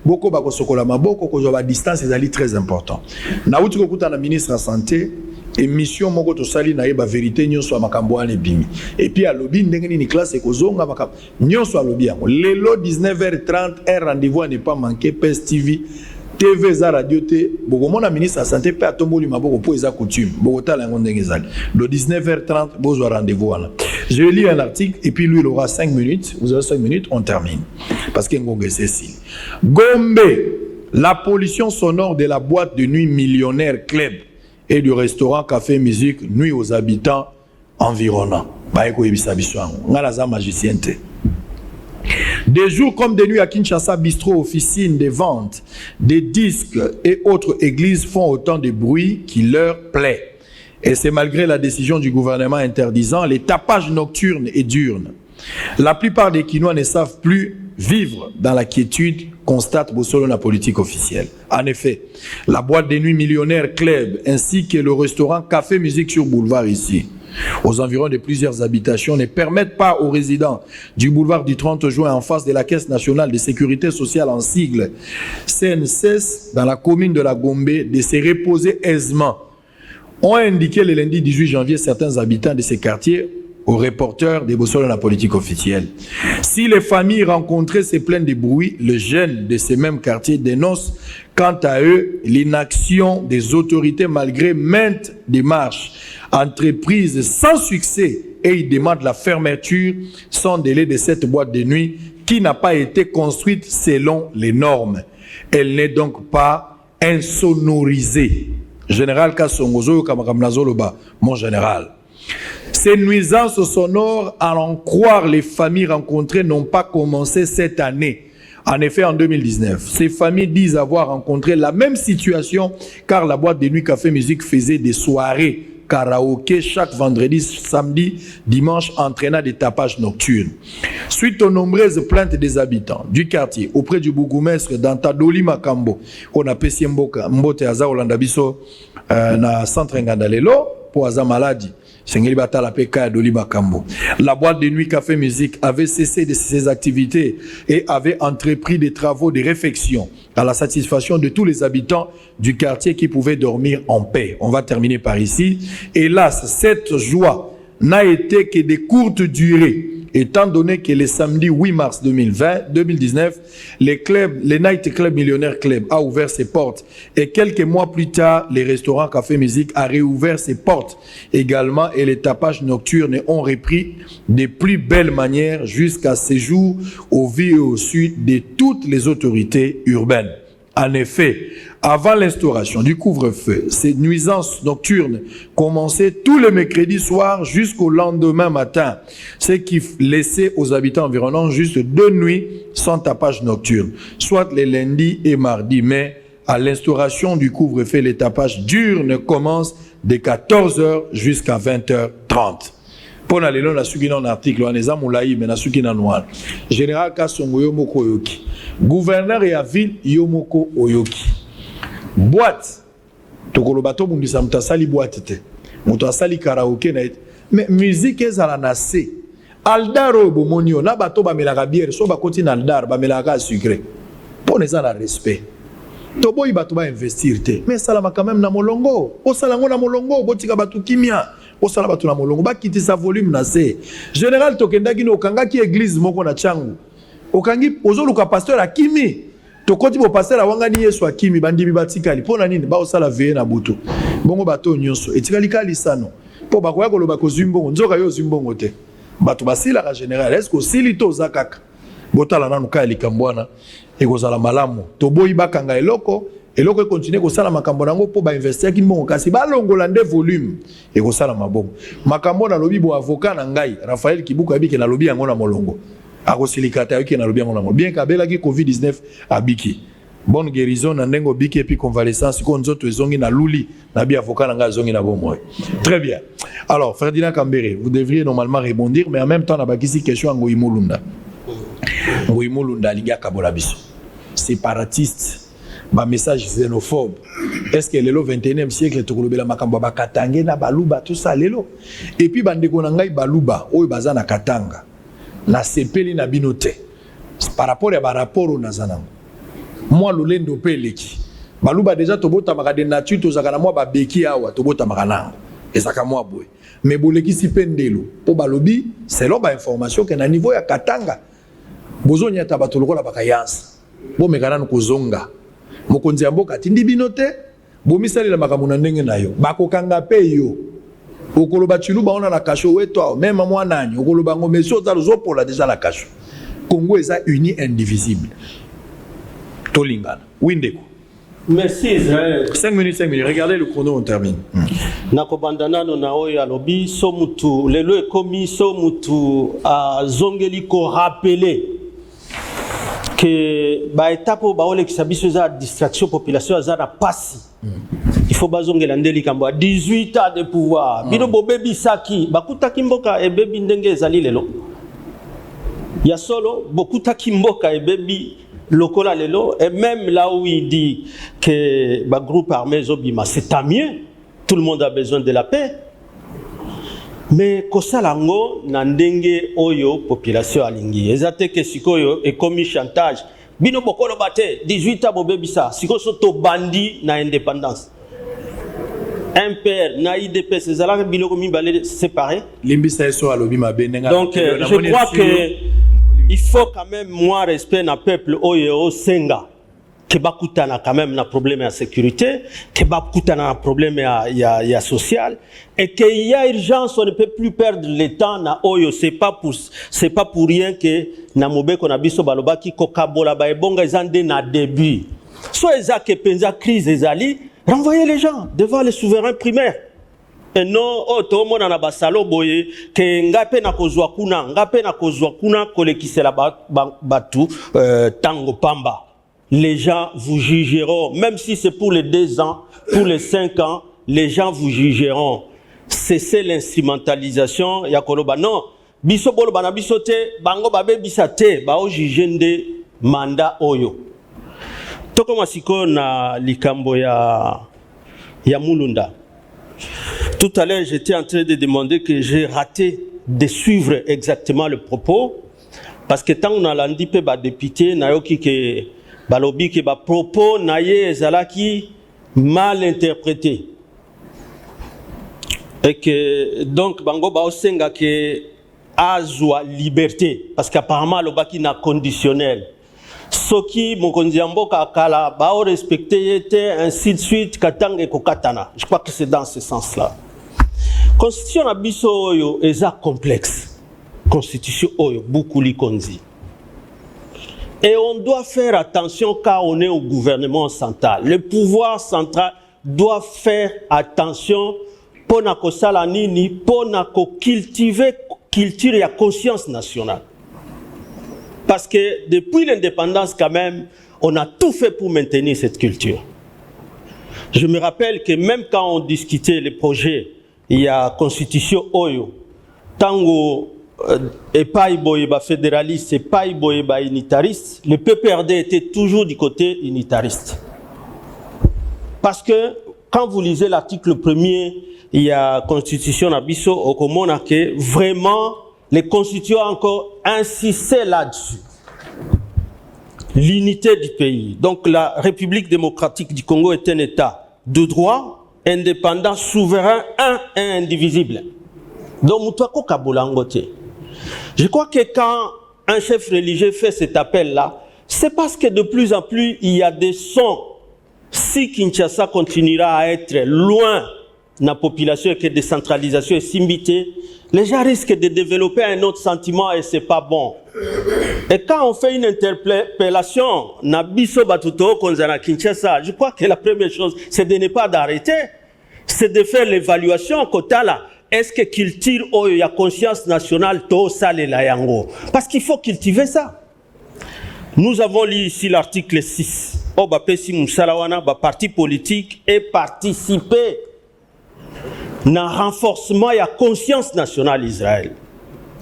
boko bakosokola maboko ko ba distance ezali très important. Na uti ko kuta na ministre de la santé émission moko to sali na yeba vérité nyonso ya makambo ane bimi et puis à lobby ndenge ni classe ekozonga makambo nyonso a lobby yango lelo 19h30 un rendez-vous à ne pas manquer PES TV TV za radio te bokomona ministre de la santé pe atomboli maboko po eza coutume bokotala yango ndenge ezali le 19h30 bozwa rendez-vous wana. Je lis un article et puis lui il aura 5 minutes, vous aurez 5 minutes, on termine parce que ngongé c'est si Gombe, la pollution sonore de la boîte de nuit millionnaire Club et du restaurant Café Musique nuit aux habitants environnants. Des jours comme des nuits à Kinshasa, bistrot, officines, des ventes, des disques et autres églises font autant de bruit qui leur plaît. Et c'est malgré la décision du gouvernement interdisant les tapages nocturnes et diurnes. La plupart des Kinois ne savent plus vivre dans la quiétude, constate Bossolo la politique officielle. En effet, la boîte de nuit millionnaire Club ainsi que le restaurant Café Musique sur Boulevard ici, aux environs de plusieurs habitations, ne permettent pas aux résidents du boulevard du 30 juin en face de la Caisse nationale de sécurité sociale en sigle CNSS dans la commune de la Gombe de se reposer aisément. Ont indiqué le lundi 18 janvier certains habitants de ces quartiers aux reporters des Bossolo de la politique officielle. Si les familles rencontrées se plaignent de bruit, les jeunes de ces mêmes quartiers dénoncent quant à eux l'inaction des autorités malgré maintes démarches entreprises sans succès et ils demandent la fermeture sans délai de cette boîte de nuit qui n'a pas été construite selon les normes. Elle n'est donc pas insonorisée. Général Kassongozo Kamakamnazoloba, mon général. Ces nuisances sonores, à en croire les familles rencontrées, n'ont pas commencé cette année. En effet, en 2019, ces familles disent avoir rencontré la même situation car la boîte de nuit Café Musique faisait des soirées karaoké chaque vendredi, samedi, dimanche, entraînant des tapages nocturnes. Suite aux nombreuses plaintes des habitants du quartier auprès du bourgmestre d'Antadoli Makambo, on a Pessie Mbote Aza Olandabiso na centre Ngandalelo pour Aza maladie. La boîte de nuit Café Musique avait cessé de ses activités et avait entrepris des travaux de réfection à la satisfaction de tous les habitants du quartier qui pouvaient dormir en paix. On va terminer par ici. Hélas, cette joie n'a été que de courte durée, étant donné que le samedi 8 mars 2019, le Night Club Millionnaire Club a ouvert ses portes et quelques mois plus tard, le restaurant Café Musique a réouvert ses portes également et les tapages nocturnes ont repris de plus belles manières jusqu'à ce jour au vu et au su de toutes les autorités urbaines. En effet, avant l'instauration du couvre-feu, ces nuisances nocturnes commençaient tous les mercredis soirs jusqu'au lendemain matin, ce qui laissait aux habitants environnants juste 2 nuits sans tapage nocturne, soit les lundis et mardis. Mais à l'instauration du couvre-feu, les tapages diurnes commencent de 14h jusqu'à 20h30. Pour aller là, on a un article, on a un noir. Général Kassongo Yomoko Oyoki. Gouverneur et à ville Yomoko Oyoki. Boîte. Tokolobato Mundisa Mtasali boîte te. Mtasali karaoke na ete. Mais musique est à la nassé. Aldaro Bomonio. Na bato ba melaka bière. So ba continue aldar. Ba melaka sucré. Pour les gens la respect. Toboy bato ba investir te. Mais salama quand même na molongo. O salango na molongo. Botika batu kimia. Au salaba tuna molongo ba kiti sa volume na se général tokendaki no kanga ki église moko na changu okangi ozoluka pasteur akimi tokoti bo pasteur awangani Yesu akimi bandimi batikali pona nini ba osala veye na butu bongo bato nyonso etikali kali sano po bakoya koloba ko zimbongo nzoka yo zimbongo te bato basila ka général est-ce que sili to zakaka botala nanu ka likambwana ekozala malamu toboyi bakanga eloko eloko continue ko sala makambo nango po ba investir ki mbongo kasi ba longola nde volume e ko sala mabongo makambo na lobi bo avocat na ngai Raphaël Kibuka abiki na lobi yango na molongo ako silikata yoki na lobi yango na molongo bien kabela ki COVID-19 abiki bonne guérison na ndengo biki et puis convalescence ko nzoto ezongi na luli na bi avocat na ngai zongi na bomoi. Très bien. Alors Ferdinand Kambere, vous devriez normalement répondre mais en même temps na bakisi question ngo imolunda liga kabola biso séparatiste. Ba message xénophobe. Est-ce que lelo 21e siècle tokolobela makambo ba Katanga na baluba tout ça lelo? Et puis bandeko na ngai baluba oyo baza na Katanga na sepeli na binote par rapport à ba rapport na zanango. Moi lolendo peleki. Baluba déjà tobota maka de nature tozaka na moi ba beki awa tobota maka nango. Ezaka moi boy. Mais boleki si pendelo po balobi selon ba information que na niveau ya Katanga bozonya tabato lokola bakayansa. Bo mekana kozonga. Mokonzi ya mboka tindi binote bomisali la makambo na ndenge na yo bakokanga pe yo okoloba chiluba ona na kasho weto même mwana nani okoloba ngo mesio za zopola déjà la kasho Congo est uni indivisible tolingana windeko. Merci Israël. 5 minutes regardez le chrono on termine. Nakobandana no na oyo alobi so mutu lelo ekomi so mutu a zongeli ko rappeler que ba étape ba ole kisabiso za distraction population za na pasi il faut bazongela ndeli kambo 18 ans de pouvoir bino bobebi saki bakuta kimboka e bebi ndenge ezali lelo ya solo bokuta kimboka e bebi lokola lelo et même là où il dit que ba groupe armé zobima c'est tant mieux tout le monde a besoin de la paix. Mais kosalango na ndenge oyo population alingi ezate ke sikoyo e komi chantage bino bokolo bate 18 ans bobebisa siko soto bandi na indépendance un père na IDPS ezala biloko mibale séparé limbisa eso alobi mabenenga. Donc je crois que il faut quand même moi respect na peuple oyo senga que bakutana quand même na problème de sécurité, que bakutana na problème ya social et qu'il y a urgence, on ne peut plus perdre le temps na oyo c'est pas pour rien que na mobeko na biso baloba ki kokabola ba ebonga ezande na début. So ezake penza crise ezali, renvoyer les gens devant les souverains primaires. Et non to mona na basalo boye que ngape na kozwa kuna kolekisela batu tango pamba. Les gens vous jugeront, même si c'est pour les 2 ans, pour les 5 ans, les gens vous jugeront. cesser l'instrumentalisation ya koloba non biso bolo bana biso te bango babe bisate ba o jigende mandat oyo toko masiko na likambo ya Mulunda. Tout à l'heure j'étais en train de demander que j'ai raté de suivre exactement le propos parce que tant on a landi pe ba député na yoki ke balobi ke ba propos na ye ezalaki mal interprété. Et que donc bango ba osenga ke azwa liberté parce qu'apparemment le baki na conditionnel soki mokonzi mboka kala ba o respecter yete ainsi de suite katanga kokatana. Je crois que c'est dans ce sens là. Constitution na biso oyo eza complexe. Constitution oyo beaucoup li konzi. Et on doit faire attention quand on est au gouvernement central. Le pouvoir central doit faire attention pour na kosala nini pour na ko cultiver culture et conscience nationale. Parce que depuis l'indépendance quand même, on a tout fait pour maintenir cette culture. Je me rappelle que même quand on discutait les projets, il y a constitution oyo, tango epai boyeba fédéraliste, epai boyeba unitariste, le PPRD était toujours du côté unitariste. Parce que quand vous lisez l'article 1er, il y a constitution Abisso au Komona que vraiment les constituants encore insisté là-dessus. L'unité du pays. Donc la République démocratique du Congo est un État de droit, indépendant, souverain, un et indivisible. Donc je crois que quand un chef religieux fait cet appel-là, c'est parce que de plus en plus il y a des sons. Si Kinshasa continuera à être loin de la population et que décentralisation est simbité, les gens risquent de développer un autre sentiment et c'est pas bon. Et quand on fait une interpellation, Nabiso Batuto Konzana Kinshasa, je crois que la première chose, c'est de ne pas d'arrêter, c'est de faire l'évaluation Kotala. Est-ce que culture ou il y a conscience nationale to sale la yango? Parce qu'il faut cultiver ça. Nous avons lu ici l'article 6. Obapesi Moussalawana, parti politique et participer na renforcement ya conscience nationale Israël.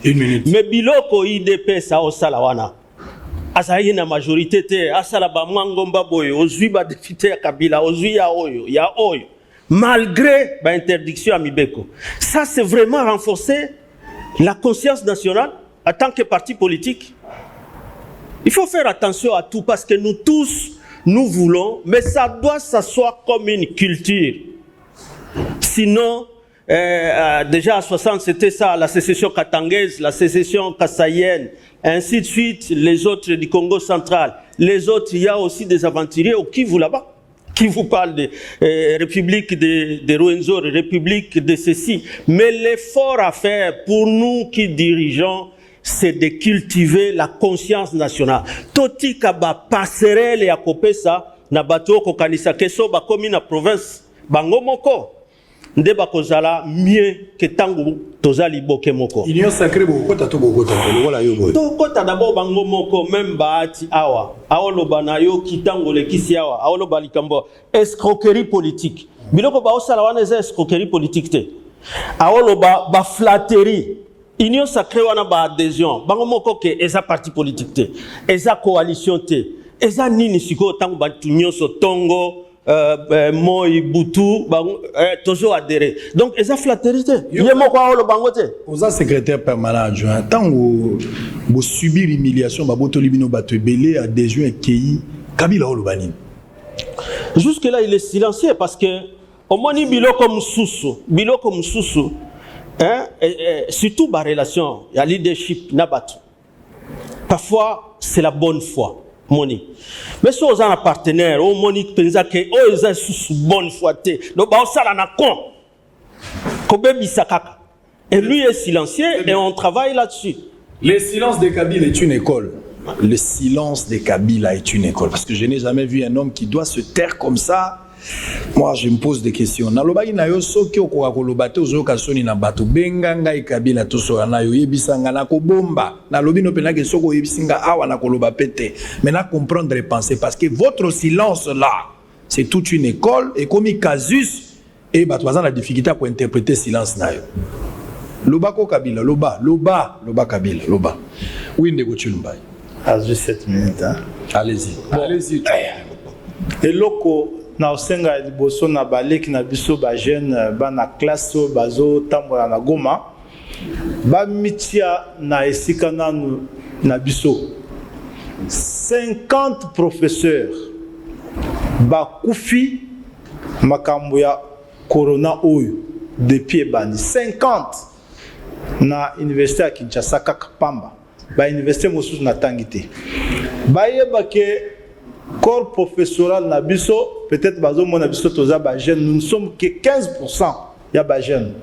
Une minute. Mais biloko IDP sa osalawana. Asayi na majorité te asala ba mwangomba boyo ozwi ba député ya Kabila ozwi ya oyo malgré ba interdiction à Mibeko. Ça c'est vraiment renforcer la conscience nationale en tant que parti politique. Il faut faire attention à tout parce que nous tous nous voulons, mais ça doit s'asseoir comme une culture. Sinon, déjà à 60, c'était ça, la sécession katangaise, la sécession kassaïenne, ainsi de suite, les autres du Congo central. Les autres, il y a aussi des aventuriers au Kivu là-bas, qui vous parlent de République de Rwenzori, République de ceci. Mais l'effort à faire pour nous qui dirigeons, c'est de cultiver la conscience nationale. Toti kaba passerelle ya kopesa na bato ko kanisa keso ba komi na province bango moko nde bakozala mieux que tangu tozali boke moko. Union sacrée bokota to bokota lokola yo boy. To kota d'abord bango moko même baati awa. Aoloba na yo kitango le kisi awa. Aoloba likambo escroquerie politique. Biloko ba osala wana eza escroquerie politique te. Aoloba ba flatterie. Union sacrée wana ba adhésion bango moko ke eza parti politique te eza coalition te eza nini siko tango ba nyonso tongo moi butu bango toujours adhéré donc eza flatterie te ye moko olo bango te oza secrétaire permanent adjoint tango bo subir humiliation ba botoli bino bato belé adhésion ekei Kabila olo banini jusque là il est silencieux parce que au moins biloko mususu hein, surtout la relation, il y a leadership nabatu. Parfois, c'est la bonne foi, moni. Mais si on a un partenaire, on moni pensa que oh ils ont bonne foi té. Donc on ça na con. Kobe bisakaka. Et lui est silencieux et on travaille là-dessus. Le silence de Kabila est une école. Le silence de Kabila est une école parce que je n'ai jamais vu un homme qui doit se taire comme ça. Moi, je me pose des questions. Nalobaki na yo soki okoka kolobate ozoyoka soni na bato benga ngai Kabila tosola na yo yebisanga na kobomba. Nalobi no pena ke soko yebisinga awa na koloba pete. Maintenant comprendre et penser parce que votre silence là, c'est toute une école et comme casus et bato baza na difficulté pour interpréter silence na yo. Loba ko Kabila, loba Kabila, loba. Oui, ndeko Chulumbai. À 7 minutes. Hein? Allez-y. Bon. Allez-y. Et loko na osenga liboso na baleki na biso ba jeune ba na classe bazo tambola na Goma ba mitia na esika na biso 50 professeurs ba kufi makambo ya corona oyo depuis ebandi 50 na université ya Kinshasa kaka pamba ba université mosusu na tangité ba yeba ke corps professoral na biso peut-être bazo mona biso toza ba jeune nous ne sommes que 15% ya ba jeune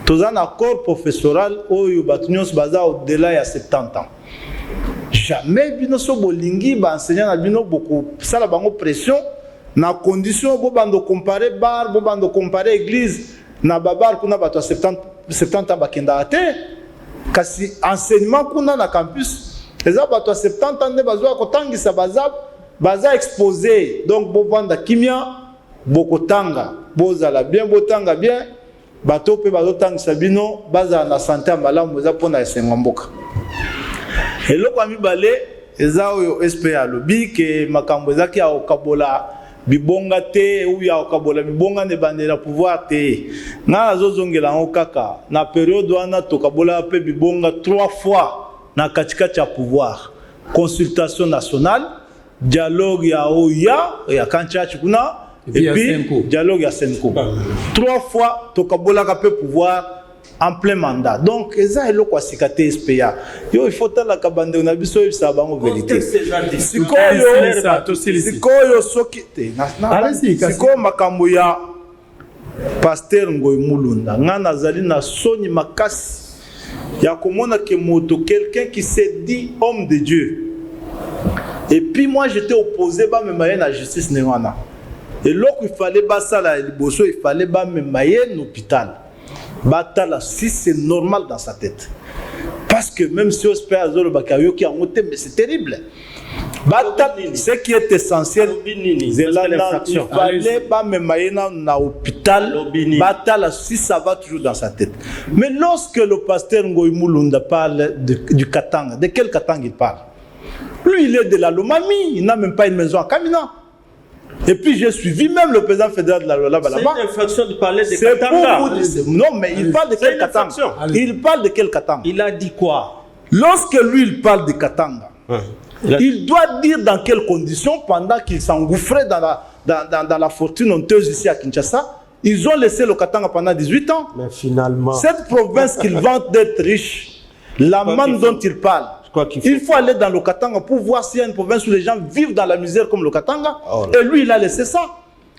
toza na corps professoral oyo batunios baza au-delà ya 70 ans jamais bino so bolingi ba enseignant na bino beaucoup sala bango pression na condition bo bando comparer bar bo bando comparer église na babar kuna bato 70 ans bakenda ate kasi enseignement kuna na campus eza bato 70 ans ne bazo kotangisa baza exposé donc bo vanda kimia bokotanga bozala bien botanga bien bato pe bazo tangisa bino baza na santé ya malamu eza pona esenga mboka eloko ami balé eza oyo SPA lobby ke makambo ezaki ya okabola bibonga te ou ya okabola bibonga ne bandela pouvoir te na azozongela ngo kaka na période wana tokabola pe bibonga 3 fois na katikati ya pouvoir consultation nationale dialogue ya oya ya kanchachi kuna et puis dialogue ya Senko 3 fois tokabola ka pe pouvoir en plein mandat. Donc, eza eloko asikate SPA. Yo il faut tala kabande na biso yebisa bango vérité. Sikoyo soki te. Sikoyo makambo ya Pasteur Ngoy Mulunda. Ngana zali na soni makasi ya komona ke moto quelqu'un qui s'est dit homme de Dieu. Et puis moi j'étais opposé ba memaye na justice nengana. Et loko il fallait ba sala liboso il fallait ba memaye l'hôpital. Batala, si c'est normal dans sa tête. Parce que même si on espère qui a monté, mais c'est terrible. Batala, ce qui est essentiel, c'est il fallait pas me mailler dans l'hôpital. Batala, si ça va toujours dans sa tête. Mais lorsque le pasteur Ngoy Mulunda parle du Katanga, de quel Katanga il parle? Lui, il est de la Lomami, il n'a même pas une maison à Kamina. Et puis j'ai suivi même le président fédéral de la Lola là-bas. C'est une infraction de parler de Katanga. Non, mais il parle de quel Katanga? Il parle de quel Katanga? Il a dit quoi? Lorsque lui il parle de Katanga, il doit dire dans quelles conditions, pendant qu'il s'engouffrait dans la fortune honteuse ici à Kinshasa, ils ont laissé le Katanga pendant 18 ans. Mais finalement, cette province qu'il vante d'être riche, la manne dont il parle, il faut aller dans le Katanga pour voir s'il y a une province où les gens vivent dans la misère comme le Katanga. Et lui, il a laissé ça.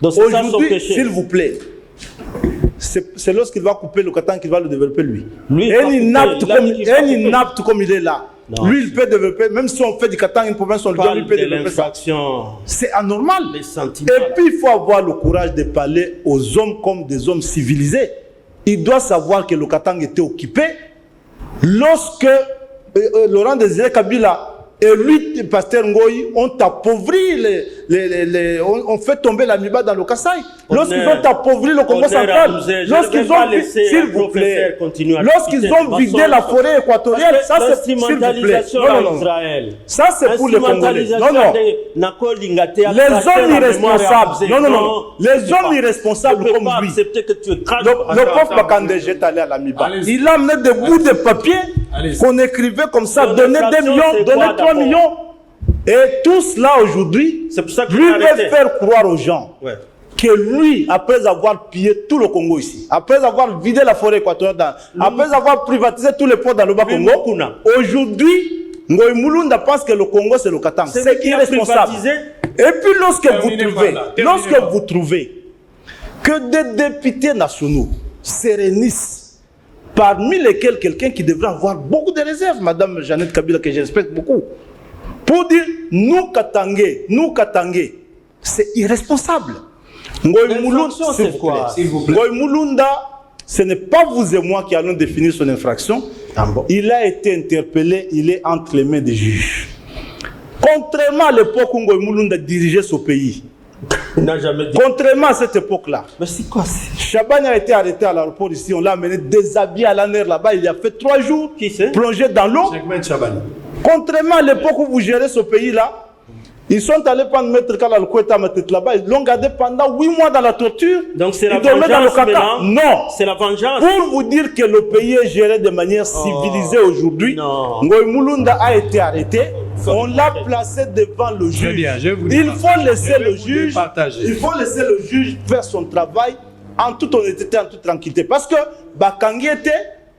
Aujourd'hui, s'il vous plaît, c'est lorsqu'il va couper le Katanga qu'il va le développer lui. Et il n'apte comme il est là. Non, lui, il peut développer, même si on fait du Katanga une province, on lui peut développer ça. C'est anormal. Et puis, il faut avoir le courage de parler aux hommes comme des hommes civilisés. Il doit savoir que le Katanga était occupé lorsque Laurent Désiré Kabila et lui, Pasteur Ngoy, ont appauvri on fait tomber la Miba dans le Kasaï. Lorsqu'ils ont appauvri le Congo central, lorsqu'ils ont, s'il vous plaît, lorsqu'ils ont vidé la forêt équatoriale, ça c'est, s'il vous plaît, non, ça c'est pour les Congolais. Non, non. Les hommes irresponsables, les hommes irresponsables comme lui. Le pauvre Bakandé est allé à la Miba. Il a amené des bouts de papier qu'on écrivait comme ça, donner 2 millions, donner 3 millions. Et tout cela aujourd'hui, lui veut faire croire aux gens que lui, après avoir pillé tout le Congo ici, après avoir vidé la forêt équatoriale, après avoir privatisé tous les ports dans le Bas-Congo, aujourd'hui, Ngoy Mulunda pense que le Congo c'est le Katanga. C'est irresponsable. Et puis lorsque vous trouvez que des députés nationaux se réunissent, parmi lesquels quelqu'un qui devrait avoir beaucoup de réserves, Madame Jeannette Kabila, que je respecte beaucoup, pour dire nous Katangais, c'est irresponsable. Ngoy Mulunda, ce n'est pas vous et moi qui allons définir son infraction. Il a été interpellé, il est entre les mains des juges. Contrairement à l'époque où Ngoy Mulunda dirigeait ce pays, Il n'a jamais dit. Contrairement à cette époque-là. Mais c'est quoi? Chabani a été arrêté à l'aéroport ici, on l'a amené déshabillé à la mer là-bas, il a fait 3 jours, plongé dans l'eau. Contrairement à l'époque où vous gérez ce pays-là, ils sont allés prendre Maître Kalal Koueta là-bas, ils l'ont gardé pendant 8 mois dans la torture. Donc c'est la vengeance dans le caca. maintenant. Non. C'est la vengeance. Pour vous dire que le pays est géré de manière civilisée aujourd'hui, Ngoï Mulunda a été arrêté. On l'a placé devant le juge. Bien, il faut laisser le juge. Il faut laisser le juge faire son travail en toute honnêteté, en toute tranquillité. Parce que Bakangi était,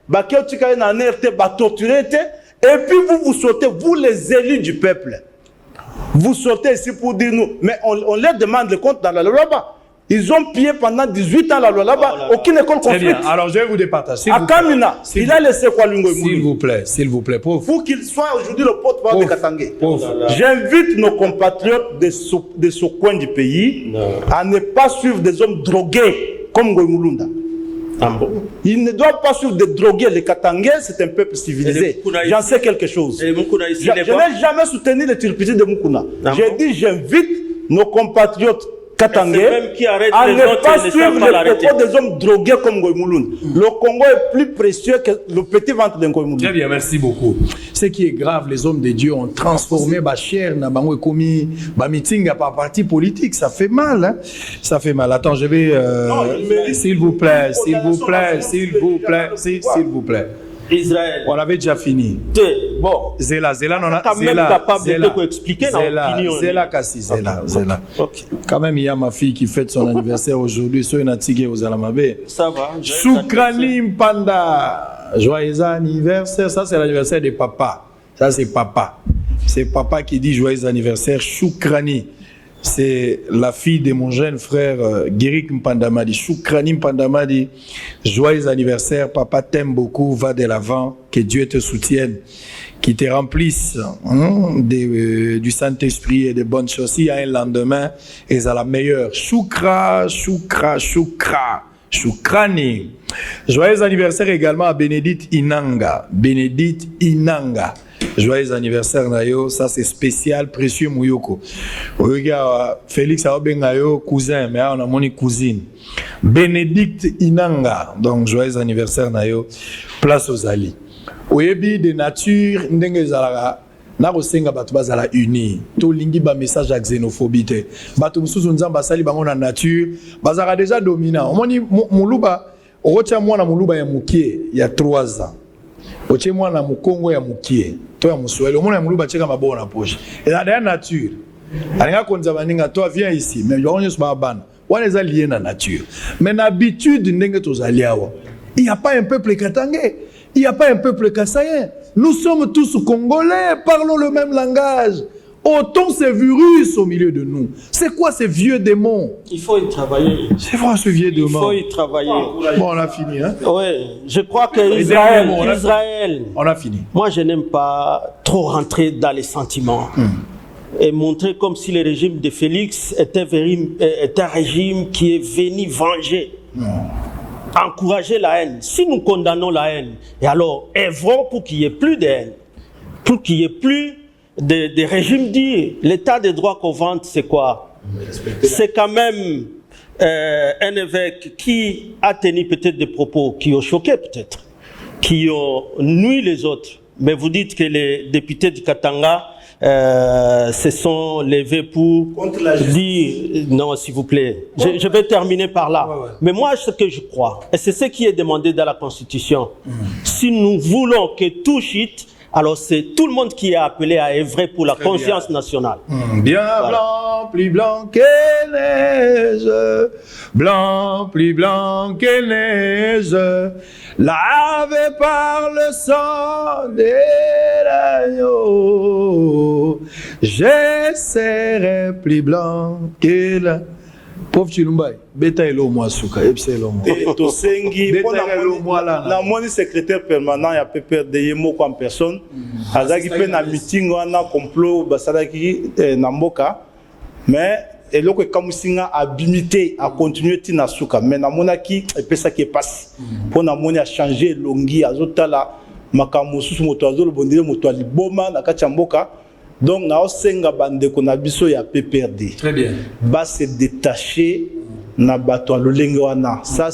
Bakiotika na était, torturé était, et puis vous sortez, vous les élus du peuple. Vous sortez ici pour dire nous, mais on leur demande le compte dans la loi là-bas. Ils ont pillé pendant 18 ans la loi là-bas, aucune école Très bien, construite. alors je vais vous départager. À Kamina, il a laissé quoi Lungo S'il vous plaît, pauvre. Pour qu'il soit aujourd'hui le porte-parole de Katangé. J'invite nos compatriotes de ce coin du pays à ne pas suivre des hommes drogués comme Ngoï Mulunda. Ah bon? Ils ne doivent pas suivre des drogués. Les Katangais, c'est un peuple civilisé. J'en sais quelque chose. Je n'ai jamais soutenu les turpitudes de Mukuna. J'ai dit, j'invite nos compatriotes Katangais à ne pas suivre les propos des hommes drogués comme Ngoï Mulunda. Le Congo est plus précieux que le petit ventre de Ngoï Mulunda. Très bien, merci beaucoup. Ce qui est grave, les hommes de Dieu ont transformé Bachir, Nabango et Komi, meeting par parti politique. Ça fait mal, hein? Ça fait mal. Attends, je vais. S'il vous plaît, s'il vous plaît, s'il vous plaît, s'il vous plaît. Israël. On avait déjà fini. Bon. Zéla, non a. Quand même capable de expliquer l'opinion. Zéla, Kassi, Zéla. Quand même, il y a ma fille qui fête son anniversaire aujourd'hui. Soy Natigé aux Alamabe. Ça va. Soukrani Mpanda. Joyeux anniversaire. Ça, c'est l'anniversaire de papa. Ça, c'est papa. C'est papa qui dit joyeux anniversaire. Soukrani. C'est la fille de mon jeune frère Guéric Mpandamadi. Soukrani Mpandamadi, joyeux anniversaire. Papa t'aime beaucoup, va de l'avant. Que Dieu te soutienne, qu'il te remplisse du Saint-Esprit et de bonnes choses. Il y a un lendemain, et à la meilleure. Choukra, choukra, choukra. Choukrani. Joyeux anniversaire également à Bénédicte Inanga. Bénédicte Inanga. Joyeux anniversaire Nayo, ça c'est spécial, précieux Mouyoko. Regarde, Félix Aobengayo, cousin, mais on a mon cousine. Bénédicte Inanga, donc joyeux anniversaire Nayo, place aux alliés. Oyebi de nature, ndenge zalaga, na kosenga bato bazala uni. To lingi ba message à xénophobie te. Bato mususu nzamba sali bango na nature, bazara déjà dominant. Omoni muluba, okotia mwana muluba ya mukie ya 3 ans. Oche mwana mukongo ya mukie. Toi ya muswele, omona muluba cheka maboko na poche. Et la dernière nature. Alinga konza baninga, toi viens ici, mais yonyo so bana. Wana eza lié na nature. Mais l'habitude ndenge tozali awa. Il n'y a pas un peuple katangais. Il n'y a pas un peuple kassaïen. Nous sommes tous congolais, parlons le même langage. Autant ces virus au milieu de nous. C'est quoi ces vieux démons? Il faut y travailler. C'est quoi ce vieux démon? Il faut y travailler. Bon, on a fini, hein? Oui, je crois que Israël, on a fini. Moi, je n'aime pas trop rentrer dans les sentiments. Et montrer comme si le régime de Félix était un régime qui est venu venger. Encourager la haine. Si nous condamnons la haine, et alors œuvrons pour qu'il n'y ait plus de haine, pour qu'il n'y ait plus de régime dit. L'état de droit qu'on vante, c'est quoi? C'est quand même un évêque qui a tenu peut-être des propos qui ont choqué peut-être, qui ont nui les autres. Mais vous dites que les députés du Katanga se sont levés pour dire non, s'il vous plaît. Je vais terminer par là. Mais moi, ce que je crois, et c'est ce qui est demandé dans la Constitution, si nous voulons que tout chute, alors c'est tout le monde qui est appelé à œuvrer pour la conscience nationale. Bien blanc, plus blanc que neige, blanc, plus blanc que neige, lavé par le sang des l'agneau, je serai plus blanc que la... Pauvre Chilumbai, beta elo moi suka, epselo moi. To sengi, na moni secrétaire permanent ya PPRD yemo comme personne. Azaki pe na meeting wana complot basalaki na mboka. Mais eloko kamusinga abimité a continuer tina suka. Mais na monaki epesa qui passe. Pour na moni a changer longi azotala makamusu moto azolo bondile moto aliboma na kati ya mboka. Donc naosenga bandeko na biso ya PPRD. Très bien. Va se détacher na bato ya lolenge wana. Ça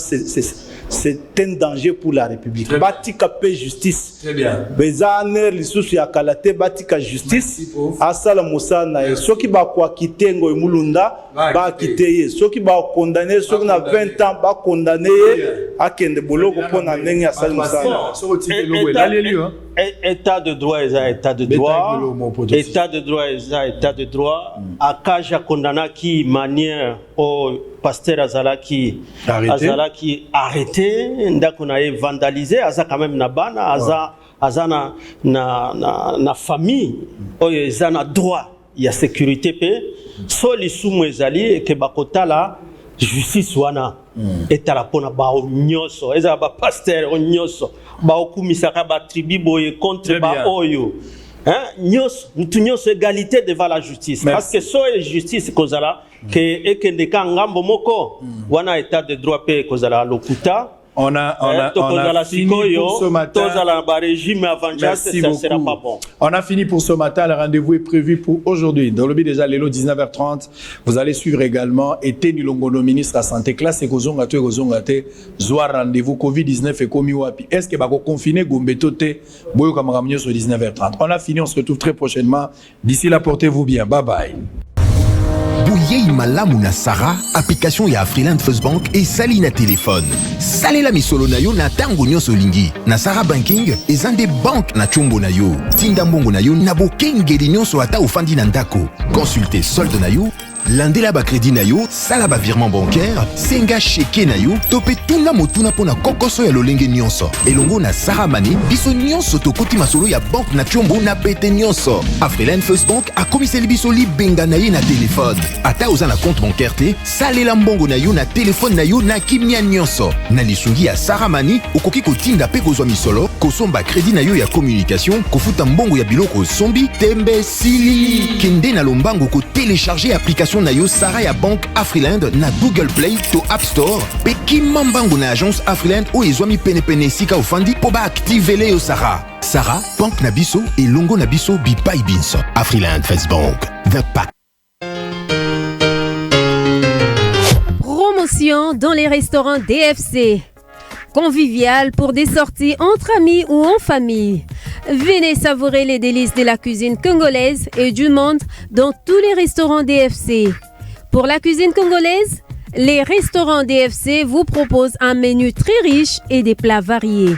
c'est un danger pour la République. Batika paix justice. Très bien. Bezaner lisusu ya kalate batika justice. Asala musana e soki ba kwa kitengo emulunda ba kiteye. Soki ba condamner soki na 20 ans ba condamner akende boloko pona ndenge asala musana. État de droit eza état de droit. État de droit eza état de droit. Akaja condamna ki manière au pasteur azalaki arrêté ndako na vandalisé aza quand même na bana aza na famille oyo eza na droit ya sécurité pe so lisumu ezali ke bakotala justice wana etala pona ba onyoso eza ba pasteur onyoso ba okumisaka ba tribu boye contre ba oyo nyos mutunyoso égalité devant la justice. Parce que so justice kozala ke ekendeka ngambo moko wana état de droit pe kozala lokuta. On a fini pour ce matin. Sera pas bon. On a fini pour ce matin. Le rendez-vous est prévu pour aujourd'hui. Dans le but déjà, Lelo, 19h30. Vous allez suivre également Ete Nilongono, ministre de la Santé. Classe et Kozongate, Zoar rendez-vous Covid-19 et Komiwapi. Est-ce que vous confiné Gombetote, Boyo Kamaramnyo sur 19h30? On a fini. On se retrouve très prochainement. D'ici là, portez-vous bien. Bye bye. Bouyei malamu na Sarah, application ya Afriland First Bank et sali na téléphone. Salela misolo na yo na tango nyonso lingi. Na Sarah Banking, ezande bank na chombo na yo. Tinda mbongo na yo na bokengeli nyonso ata ofandi na ndako. Consultez solde na yo, landela ba crédit na yo, sala ba virement bancaire, senga cheke na yo, tope tuna motuna pona kokoso ya lolenge nyonso. Elongo na Sarah Money, biso nyonso tokoti masolo ya bank na chombo na pete nyonso. Afriland First Bank a komiseli biso libenga na ye na téléphone. Ata oza na compte bancaire te, salela mbongo na yo na téléphone na yo na kimia nyonso. Na lisungi ya Sarah Money, okoki kotinda pe kozwa misolo, kosomba crédit na yo ya communication, kofuta mbongo ya biloko sombi, tembe sili. Kende na lombango ko télécharger application na yo Sarah ya Bank Afriland na Google Play to App Store. Pe kimambango na agence Afriland o ezwami pene sika ofandi po ba activele yo Sarah. Sarah, Bank na biso et longo na biso bipai binso. Afriland First Bank, the pack. Promotion dans les restaurants DFC. Convivial pour des sorties entre amis ou en famille. Venez savourer les délices de la cuisine congolaise et du monde dans tous les restaurants DFC. Pour la cuisine congolaise, les restaurants DFC vous proposent un menu très riche et des plats variés.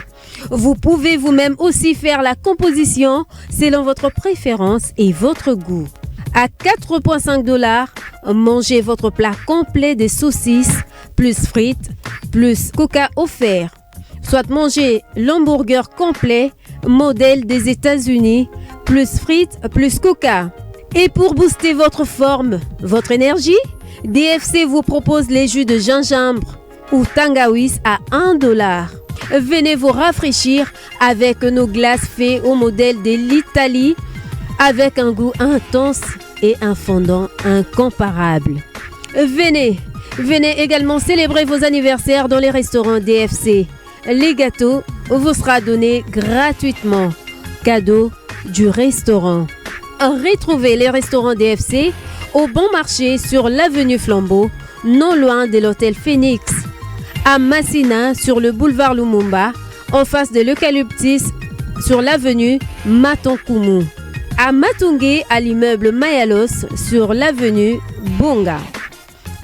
Vous pouvez vous-même aussi faire la composition selon votre préférence et votre goût. À 4,5 $, mangez votre plat complet de saucisses, plus frites, plus coca offert. Soit mangez l'hamburger complet, modèle des États-Unis, plus frites, plus coca. Et pour booster votre forme, votre énergie, DFC vous propose les jus de gingembre ou tangawiz à 1 $. Venez vous rafraîchir avec nos glaces faites au modèle de l'Italie, avec un goût intense et un fondant incomparable. Venez également célébrer vos anniversaires dans les restaurants DFC. Les gâteaux vous seront donnés gratuitement. Cadeau du restaurant. Retrouvez les restaurants DFC au Bon Marché sur l'avenue Flambeau, non loin de l'hôtel Phoenix. À Massina sur le boulevard Lumumba, en face de l'Eucalyptus sur l'avenue Matonkoumou. À Matungé, à l'immeuble Mayalos sur l'avenue Bonga.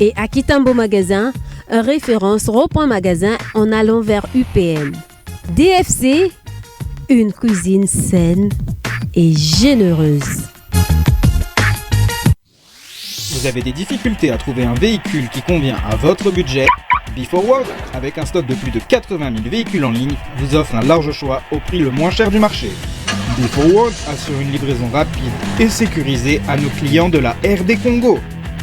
Et à Kitambo Magasin, référence Rond-Point Magasin en allant vers UPM. DFC, une cuisine saine et généreuse. Vous avez des difficultés à trouver un véhicule qui convient à votre budget? BeForward, avec un stock de plus de 80 000 véhicules en ligne, vous offre un large choix au prix le moins cher du marché. BeForward assure une livraison rapide et sécurisée à nos clients de la RD Congo.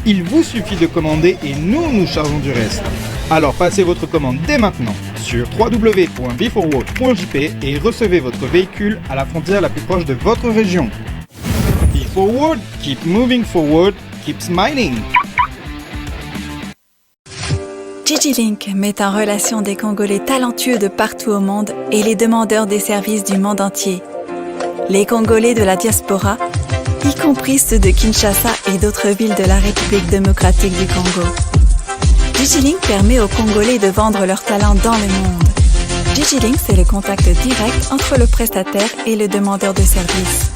Il vous suffit de commander et nous chargeons du reste. Alors passez votre commande dès maintenant sur www.beforward.jp et recevez votre véhicule à la frontière la plus proche de votre région. BeForward, keep moving forward, keep smiling. DigiLink met en relation des Congolais talentueux de partout au monde et les demandeurs des services du monde entier. Les Congolais de la diaspora y compris ceux de Kinshasa et d'autres villes de la République démocratique du Congo. DigiLink permet aux Congolais de vendre leurs talents dans le monde. DigiLink, c'est le contact direct entre le prestataire et le demandeur de service.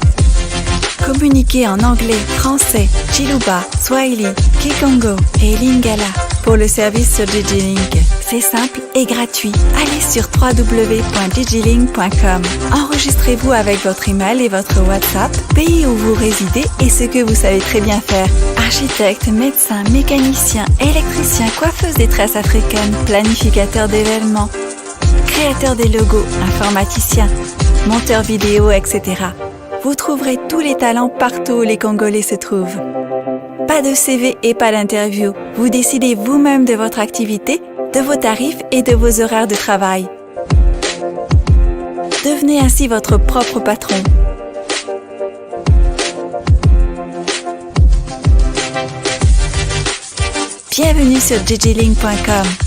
Communiquez en anglais, français, Chiluba, Swahili, Kikongo et Lingala pour le service sur DigiLink. C'est simple et gratuit. Allez sur www.digilink.com. Enregistrez-vous avec votre email et votre WhatsApp, pays où vous résidez et ce que vous savez très bien faire. Architecte, médecin, mécanicien, électricien, coiffeuse des tresses africaines, planificateur d'événements, créateur des logos, informaticien, monteur vidéo, etc. Vous trouverez tous les talents partout où les Congolais se trouvent. Pas de CV et pas d'interview. Vous décidez vous-même de votre activité, de vos tarifs et de vos horaires de travail. Devenez ainsi votre propre patron. Bienvenue sur digilink.com.